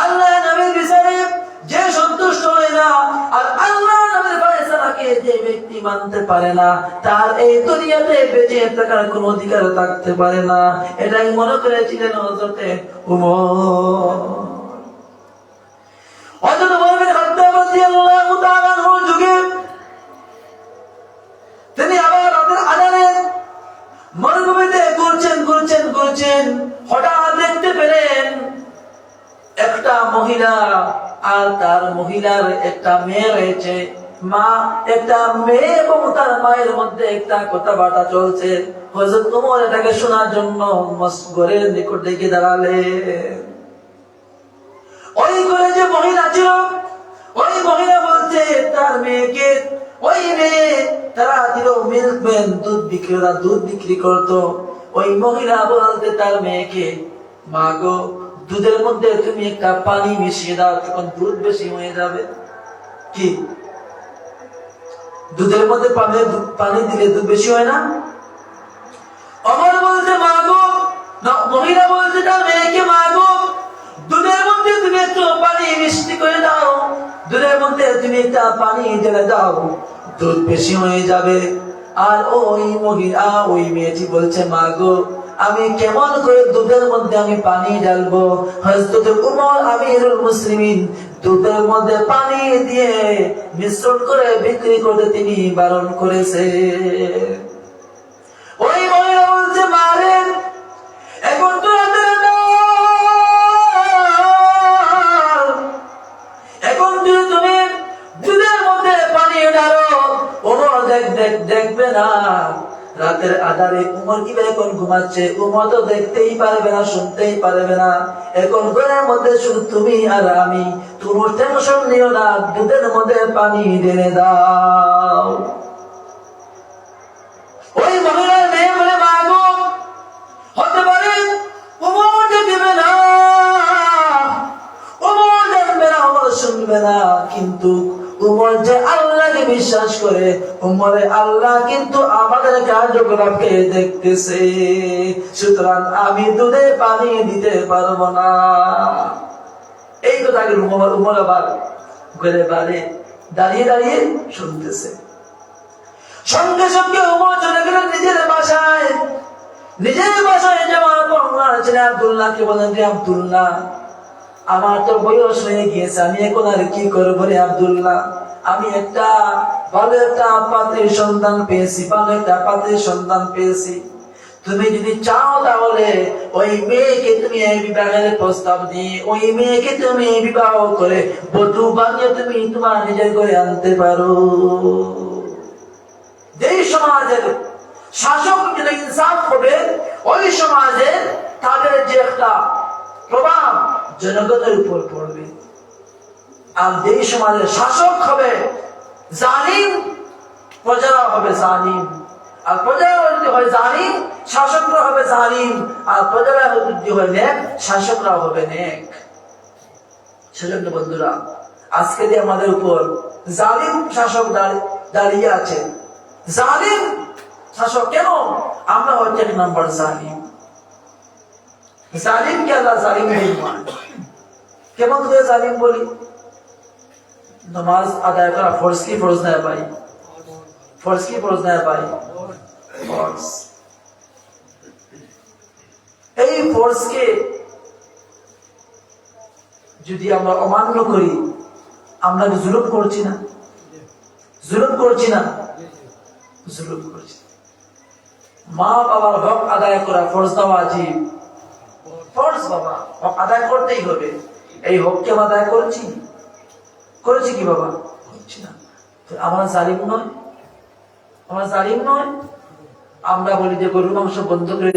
আল্লাহ নবীর বিচারে যে সন্তুষ্ট হয় না আর আল্লাহ নবীর ফয়সালাকে যে ব্যক্তি মানতে পারে না, তার এই দুনিয়াতে বেঁচে থাকার কোনো অধিকার থাকতে পারে না। এটাই মনে করেছিলেন হযরতে ওমর। হযরত ওমর বিন খাত্তাব রাদিয়াল্লাহু তাআলা আনহুর যুগে তিনি আবার রাতের আঁধারে মরুভূমিতে ঘুরছেন, হঠাৎ দেখতে পেলেন একটা মহিলা আর তার মহিলার একটা মেয়ে রয়েছে। একটা মেয়ে এবং তার মায়ের মধ্যে একটা কথাবার্তা চলছে। হযরত ওমর এটাকে শোনার জন্য ঘরের নিকট ডেকে দাঁড়ালেন। ওই ঘরে যে মহিলা ছিল, ওই মহিলা বলছে তার মেয়েকে, ওই মেয়ে তারা ছিল মিল্কম্যান, দুধ বিক্রি করতো। ওই মহিলা বলতে তার মেয়েকে, মা গো, দুধের মধ্যে তুমি একটা পানি মিশিয়ে দাও, তখন দুধ বেশি হয়ে যাবে। কি দুধের মধ্যে পানি দিলে দুধ বেশি হয় না? ওমর বলছে মা গো, মহিলা বলছে তার মেয়েকে, মা গো, দুধের মধ্যে মধ্যে তুমি একটু পানি মিষ্টি করে দাও, দুধের মধ্যে তুমি একটা পানি ঢেলে দাও, দুধ বেশি হয়ে যাবে। আর ওই মহিলা, ওই মেয়েটি বলছে, মা গো, আমি কেমন করে দুধের মধ্যে আমি পানি ঢালবো? হযরত উমর আমিরুল মুসলিমিন দুধের মধ্যে পানি দিয়ে মিশ্রণ করে বিক্রি করতে তিনি বারণ করেছে। ওই মহিলা বলছে, মারে এখন তো রাতের বেলা, এখন যদি তুমি দুধের মধ্যে পানি ঢালো, ওমর দেখবে না। রাতের আধারে উমর কিভাবে এখন ঘুমাচ্ছে, উমর তো দেখতেই পারবে না, শুনতেই পারবে না। এখন ঘরের মধ্যে শুধু তুমি আর আমি, তুমি টেনশন নিও না, দুধের মধ্যে পানি ঢেলে দাও। ওই মহিলার মেয়ে বলে, মা গো, হতে পারে উমর দেখবে না, উমর দেখবে না, উমর শুনবে না, কিন্তু উমর যে আল্লাহকে বিশ্বাস করে, উমরে আল্লাহ কিন্তু আমাদের কার্যকলাপকে দেখতেছে, সুতরাং আমি দুধে পানি দিতে পারবো না। এই কথাকে উমর আবার ঘরে বাড়ি দাঁড়িয়ে দাঁড়িয়ে শুনতেছে। সঙ্গে সঙ্গে উমর চলে গেলেন নিজের বাসায়। নিজের বাসায় যাওয়ার পর ওনার ছেলে আব্দুল্লাহকে বলেন, যে আব্দুল্লাহ, আমার তো বয়স হয়ে গিয়েছে, আমি এখন আর কি করবো রে আব্দুল্লাহ? আমি একটা ভালো একটা পাত্রের সন্ধান পেয়েছি, ভালো একটা পাত্রের সন্ধান পেয়েছি। তুমি যদি চাও তাহলে ওই মেয়েকে তুমি এই বিবাহের প্রস্তাব দিয়ে ওই মেয়েকে তুমি বিবাহ করে বধূ বানিয়ে তুমি তোমার নিজের করে আনতে পারো। যেই সমাজের শাসক যদি ইনসাফ হবে, ওই সমাজে তাদের যে একটা প্রভাব জনগণের উপর পড়বে। আর যেই সমাজের শাসক হবে জালিম, প্রজারা হবে জালিম। আর প্রজারা যদি হয় জালিম, শাসকরা হবে জালিম। আর প্রজারা যদি হয় নেক, শাসকরা হবে নেক। সেজন্য বন্ধুরা, আজকে যে আমাদের উপর জালিম শাসক দাঁড়িয়ে আছে, জালিম শাসক, কেন? আমরা হচ্ছে এক নম্বর জালিম। জালিমকে আল্লাহ জালিম নেই মানে। কেমন করে জালিম বলি? নামাজ আদায় করা ফরজ কি ফরজ না ভাই? ফরজ কি ফরজ না ভাই? ফরজ। এই ফরজকে যদি আমরা অমান্য করি, আমরা কি জুলুম করছি না? জুলুম করছি না? জুলুম করছি। মা বাবার হক আদায় করা ফরজ না ওয়াজিব? ফরজ। বাবা হক আদায় করতেই হবে। এই হককে আমরা আদায় করছি? করেছি কি বাবা? করছি না। আমরা জালিম নয়? আমরা জালিম নয়? আমরা বলি যে গরুর মাংস বন্ধ করে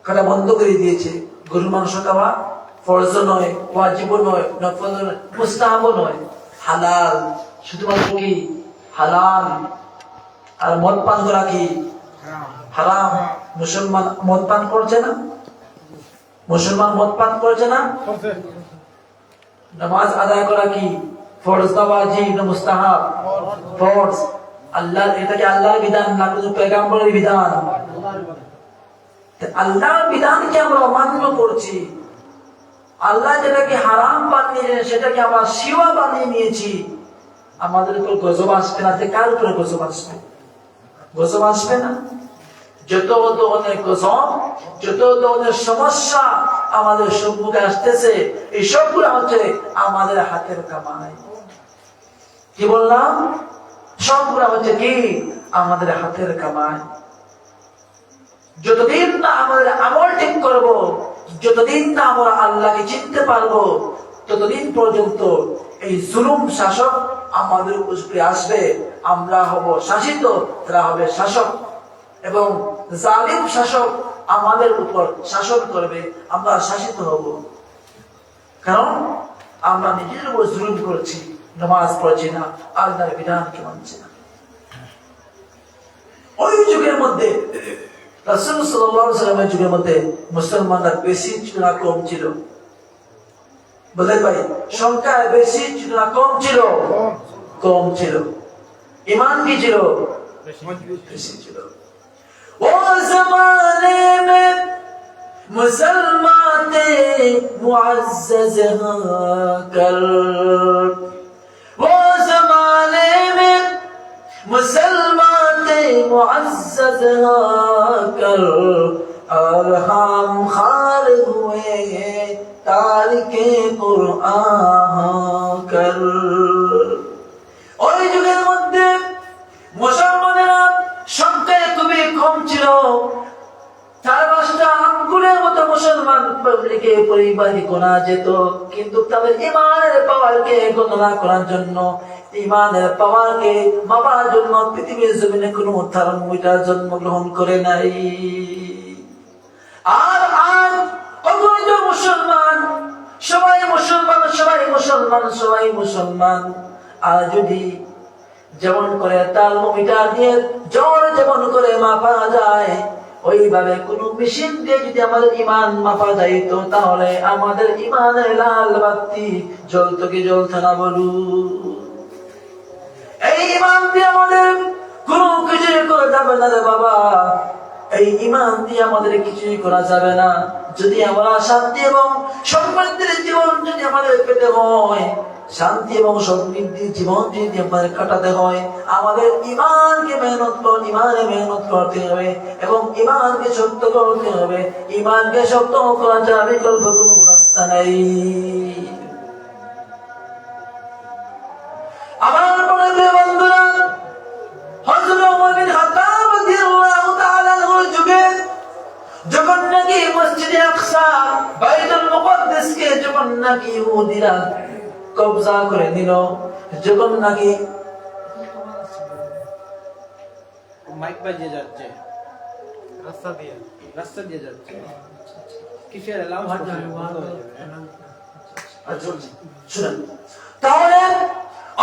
খাওয়া বন্ধ করে দিয়েছে। গরুর মাংস খাওয়া ফরজ নয়, ওয়াজিব নয়, নফল নয়, মুস্তাহাব নয়, হালাল। শুধুমাত্র কি হালাল। আর মদ পান করা কি হারাম। মুসলমান মদ পান করছে না? মুসলমান মদ পান করছে না? নামাজ আদায় করা কি ফরজ না ওয়াজিব না মুস্তাহাব? ফরজ। আল্লাহ, এটা কি আল্লাহর বিধান না কোনো পয়গম্বরের বিধান? আল্লাহর বিধানকে আমরা অমান্য করছি। আল্লাহ যেটাকে হারাম বানিয়ে সেটাকে আমরা শিওয়া বানিয়ে নিয়েছি। আমাদের উপর গজব আসবে না? কার উপরে গজব আসবে? গজব আসবে না? যত ধরনের গজব, যত ধরনের সমস্যা আমাদের সম্মুখে আসতেছে, এই সবগুলো হচ্ছে আমাদের হাতের কামাই। কি বললাম? সবগুলো হচ্ছে কি আমাদের হাতের কামাই। যতদিন না আমাদের আমল ঠিক করব, যতদিন না আমরা আল্লাহকে চিনতে পারবো, ততদিন পর্যন্ত এই জুলুম শাসক আমাদের উপরে আসবে। আমরা হব শাসিত, তারা হবে শাসক। এবং জালিম শাসক আমাদের উপর শাসন করবে, আমরা শাসিত হব। কারণ আমরা নিজের উপর জুলুম করছি, নামাজ পড়ছি না, আল্লাহর বিধানকে মানছি না। ওই যুগের মধ্যে, রাসূল সাল্লাল্লাহু আলাইহি ওয়াসাল্লামের যুগের মধ্যে মুসলমানরা বেশি ছিল না কম ছিল? বলে ভাই, সংখ্যায় বেশি ছিল না কম ছিল? কম ছিল। ঈমান কি ছিল? বেশি ছিল। वो जमाने में مسلمات معزز کر وہ زمانے میں مسلمات معزز کر اور ہم خار ہوئے تارک قرآن کر ওই যুগের মধ্যে মুসলমানেরা সংখ্যায় খুবই কম ছিল 4-5টা আঙ্গুলের মতো মুসলমান পাবলিকে পরিবারই গোনা যেত কিন্তু তাদের ইমানের পাওয়ারকে গণনা করার জন্য ইমানের পাওয়ারকে মাপার জন্য পৃথিবীর জমিনে কোনো থার্মোমিটার জন্মগ্রহণ করে নাই আর আজ অগণিত মুসলমান সবাই মুসলমান সবাই মুসলমান সবাই মুসলমান আর যদি যেমন করে থার্মোমিটার দিয়ে জ্বর যেমন করে মাপা যায় ওইভাবে কোন মেশিন দিয়ে যদি আমাদের ঈমান মাপা যাইতো তাহলে আমাদের ঈমানের লাল বাতি জ্বলতো কি জ্বলতো না বলু এই ঈমান দিয়ে আমাদের কোনো কিছু করা যাবে না রে বাবা এই ঈমান দিয়ে আমাদের কিছুই করা যাবে না যদি আমরা শান্তি এবং সমৃদ্ধির জীবন যদি আমাদের পেতে হয় শান্তি এবং সমৃদ্ধির জীবন যদি আমাদের কাটাতে হয় আমাদের ঈমানকে মেহনত করতে হবে এবং ঈমানকে শক্ত করতে হবে ঈমানকে শক্ত করা ছাড়া বিকল্প কোনো রাস্তা নেই আমার প্রিয় বন্ধুরা হযরত ওমর বিন খাত্তাব রাদিয়াল্লাহু তাআলা এর যুগে যখন নাকি মসজিদে আকসা বাইতুল মুকদ্দাসকে যখন নাকি ইহুদিরা কবজা করে নিল যখন নাকি মাইক বাজিয়ে যাচ্ছে রাস্তা দিয়ে যাচ্ছে কিসের এলাম শুনুন তাহলে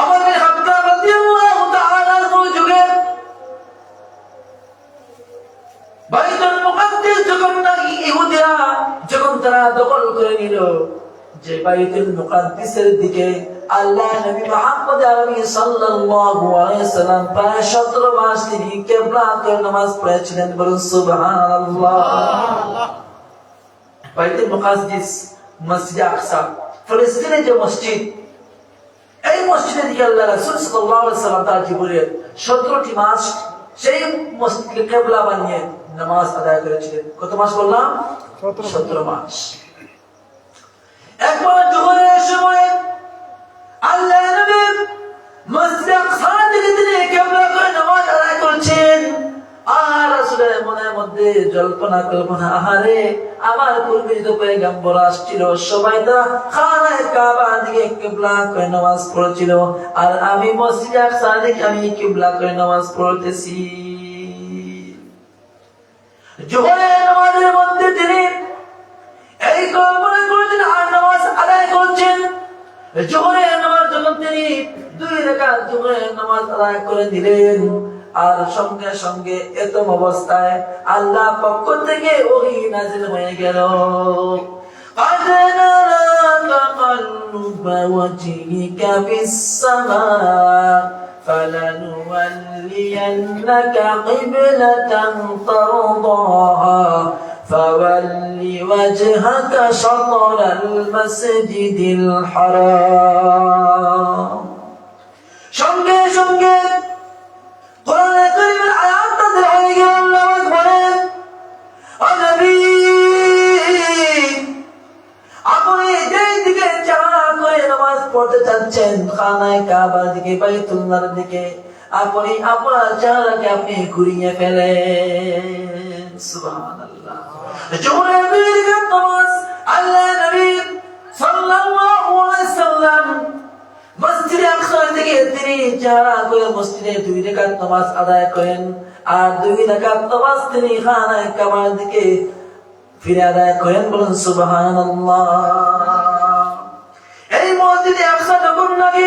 ওমর বিন খাত্তাব রাদিয়াল্লাহু তাআলা এর যুগে বাইতুল মুকদ্দাস যখন নাকি ইহুদিরা যখন তারা দখল করে নিল যে বাইতুল মুকদ্দাসের দিকে আল্লাহ নবী মুহাম্মদ আরবি সাল্লাল্লাহু আলাইহি সাল্লাম প্রায় 17 মাস তিনি কিবলাতে নামাজ পড়েছিলেন বলুন সুবহানাল্লাহ বাইতুল মুকদ্দাস মসজিদ আকসা ফিলিস্তিনের যে মসজিদ এই মসজিদের দিকে আল্লাহ রাসূল সাল্লাল্লাহু আলাইহি সাল্লাম তার জীবনের 17টি মাস সেই মসজিদকে কিবলা বানিয়ে নামাজ আদায় করেছিলেন কত মাস বললাম 17 মাস একবার জোহরের সময় আল্লাহ নবী মসজিদ আকসা থেকে তিনি কিবলা করে নামাজ আদায় করছেন আর রাসূলের মনের মধ্যে জল্পনা কল্পনা আহারে আমার পূর্বে যে পয়গম্বর আসছিল সবাই তো খানায়ে কাবার দিকে কিবলা করে নামাজ পড়ছিল আর আমি মসজিদ আকসা দিকে আমি কিবলা করে নামাজ পড়তেছি জোহরের নামাজের মধ্যে তিনি এই কল্পনা করেছেন আর নামাজ আদায় করছেন জোহরের নামাজ যখন তিনি 2 রাকাত জোহরের নামাজ আদায় করে দিলেন আর সঙ্গে সঙ্গে এতম অবস্থায় আল্লাহ পক্ষ থেকে ওহী নাযিল হয়ে গেল قد نرى تقلب وجهك في السماء فلنولينك قبلة ترضاها فول وجهك شطر المسجد الحرام সঙ্গে সঙ্গে কোরআনে কারীমের আয়াত নাযিল হয়ে গেল আল্লাহ বলেন ও নবী আপনি যেই দিকে চেহারা করে নামাজ পড়তে চাচ্ছেন খানায়ে কাবার দিকে বাইতুল্লাহর দিকে আপনি আপনার চেহারাকে আপনি ঘুরিয়ে ফেলেন সুবহানাল্লাহ জোহরের দুই রাকাত নামাজ আল্লাহ নবী সাল্লাল্লাহু আলাইহি সাল্লাম মসজিদে আকসা থেকে তিনি চেহারা করে মসজিদে 2 রাকাত নামাজ আদায় করেন আর 2 রাকাত নামাজ তিনি খানায়ে কাবার দিকে ফিরে আদায় করেন বলুন সুবহানাল্লাহ এই মসজিদে আকসা যখন নাকি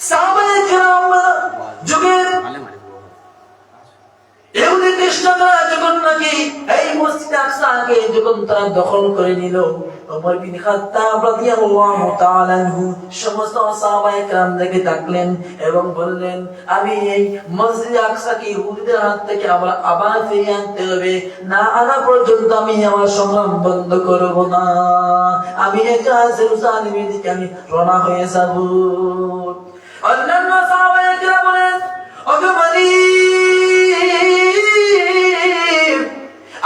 সাহাবায়ে কেরাম যুগের ইহুদি খ্রিস্টানরা যখন নাকি এই মসজিদ আকসাকে যখন তারা দখল করে নিল ওমর বিন খাত্তাব রাদিয়াল্লাহু তাআলা আনহু সমস্ত সাহাবায়ে কেরামদেরকে ডাকলেন এবং বললেন, আমি এই মসজিদ আকসাকে ইহুদিদের হাত থেকে আবার ফিরিয়ে আনতে হবে, না আনা পর্যন্ত আমি আমার সংগ্রাম বন্ধ করব না। আমি একা জেরুজালেমের দিকে আমি রওনা হয়ে যাব। অন্যান্য সাহাবায়ে কেরাম বলেন, ওগো মালিক,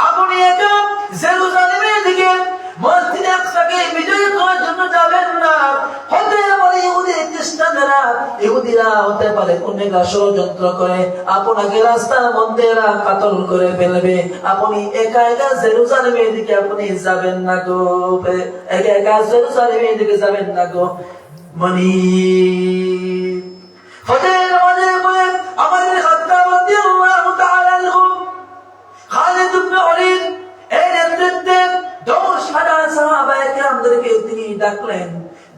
আপনি একা জেরুজালেমের দিকে মসজিদ আকসাকে বিজয় করার জন্য যাবেন না। হতে পারে ইহুদি খ্রিস্টানরা, ইহুদিরা হতে পারে কোন একটা ষড়যন্ত্র করে আপনাকে রাস্তার মধ্যে এরা কাতল করে ফেলবে। আপনি একা একা জেরুজালেমের দিকে আপনি যাবেন না গো, একা একা জেরুজালেমের দিকে যাবেন না গো। মনি ফজরের নামাজের পরে ওমর বিন খাত্তাব রাদিয়াল্লাহু তাআলা আনহু খালিদ ইবনে ওয়ালিদ এর নেতৃত্বে 10,000 সাহাবায়ে কেরামদেরকে তিনি ডাকলেন।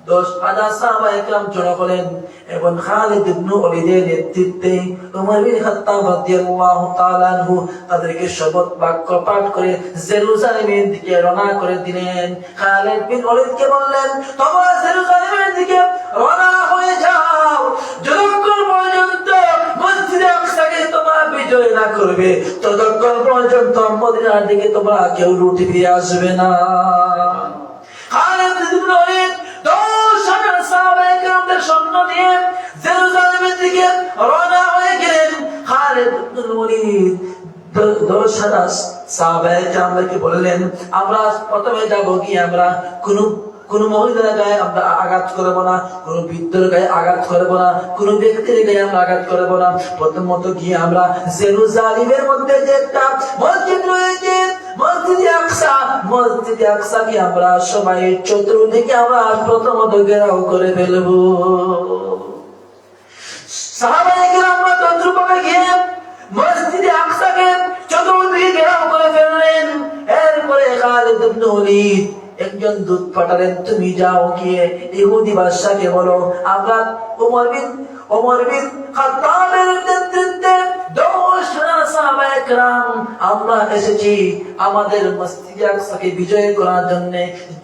10,000 সাহাবায়ে কেরাম জড়ো হলেন এবং খালিদ ইবনে ওয়ালিদের নেতৃত্বে ওমর বিন খাত্তাব রাদিয়াল্লাহু তাআলা আনহু তাদেরকে শপথ বাক্য পাঠ করে জেরুজালেমের দিকে রওনা করে দিলেন। খালিদ বিন ওয়ালিদকে বললেন, তোমরা জেরুজালেমের দিকে রওনা হয়ে যাও, যতক্ষণ পর্যন্ত মসজিদে আকসাকে তোমরা বিজয় না করবে ততক্ষণ পর্যন্ত মদিনার দিকে তোমরা কেউ লুটে ফিরে আসবে না। খালিদ ইবনে ওয়ালিদ 10,000 সাহাবায়ে কেরামদের সৈন্য নিয়ে জেরুজালেমের দিকে রওনা হয়ে গেলেন। খালিদ ইবনে ওয়ালিদ 10,000 সাহাবায়ে কেরামদেরকে বললেন, আমরা প্রথমে যাব গিয়ে আমরা কোন মহিলার গায়ে আমরা আঘাত করবো না, কোন বৃদ্ধের গায়ে আঘাত করবো না, কোন ব্যক্তির গায়ে আমরা আঘাত করবো না। প্রথমত গিয়ে আমরা জেরুজালেমের মধ্যে যে একটা মসজিদ রয়েছে মসজিদে আকসাকে আমরা সবাই চতুর্দিকে আমরা প্রথমত ঘেরাও করে ফেলবো। সাহাবায়ে কেরামরা তদ্রুপভাবে গিয়ে মসজিদে আকসাকে চতুর্দিকে ঘেরাও করে ফেললেন। এরপরে খালিদ ইবনে ওয়ালিদ একজন দূত পাঠালেন, তুমি যাও গিয়ে ইহুদি বাদশাকে বলো আমরা ওমর বিন খাত্তাবের নেতৃত্বে 10,000 সাহাবায়ে কেরাম আমরা এসেছি আমাদের মসজিদে আকসাকে বিজয় করার জন্য।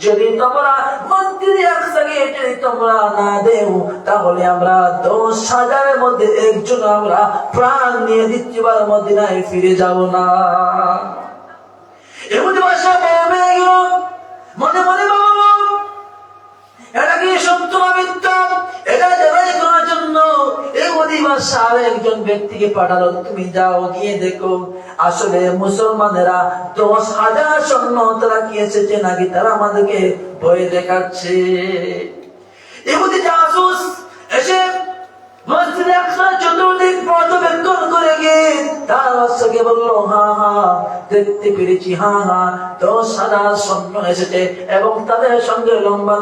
যদি তোমরা মসজিদে আকসাকে তোমরা না দেও তাহলে আমরা 10,000-এর মধ্যে একজন আমরা প্রাণ নিয়ে দ্বিতীয়বার মদিনায় ফিরে যাব না। ইহুদি বাদশা বলবে মনে মনে বাবা এটা কি সত্য না মিথ্যা, এটা যাচাই করার জন্য ইহুদি বাদশা একজন ব্যক্তিকে পাঠালো, তুমি যাও গিয়ে দেখো আসলে মুসলমানেরা 10,000 সৈন্য তারা কি এসেছে নাকি তারা আমাদেরকে ভয় দেখাচ্ছে। ইহুদি জাসুস এসে মসজিদে আকসা চতুর্দিক পর্যবেক্ষণ করে গিয়ে তার বাদশাকে বললো, হ্যাঁ দেখতে পেরেছি, 10,000 সৈন্য এসেছে এবং তাদের সঙ্গে লম্বা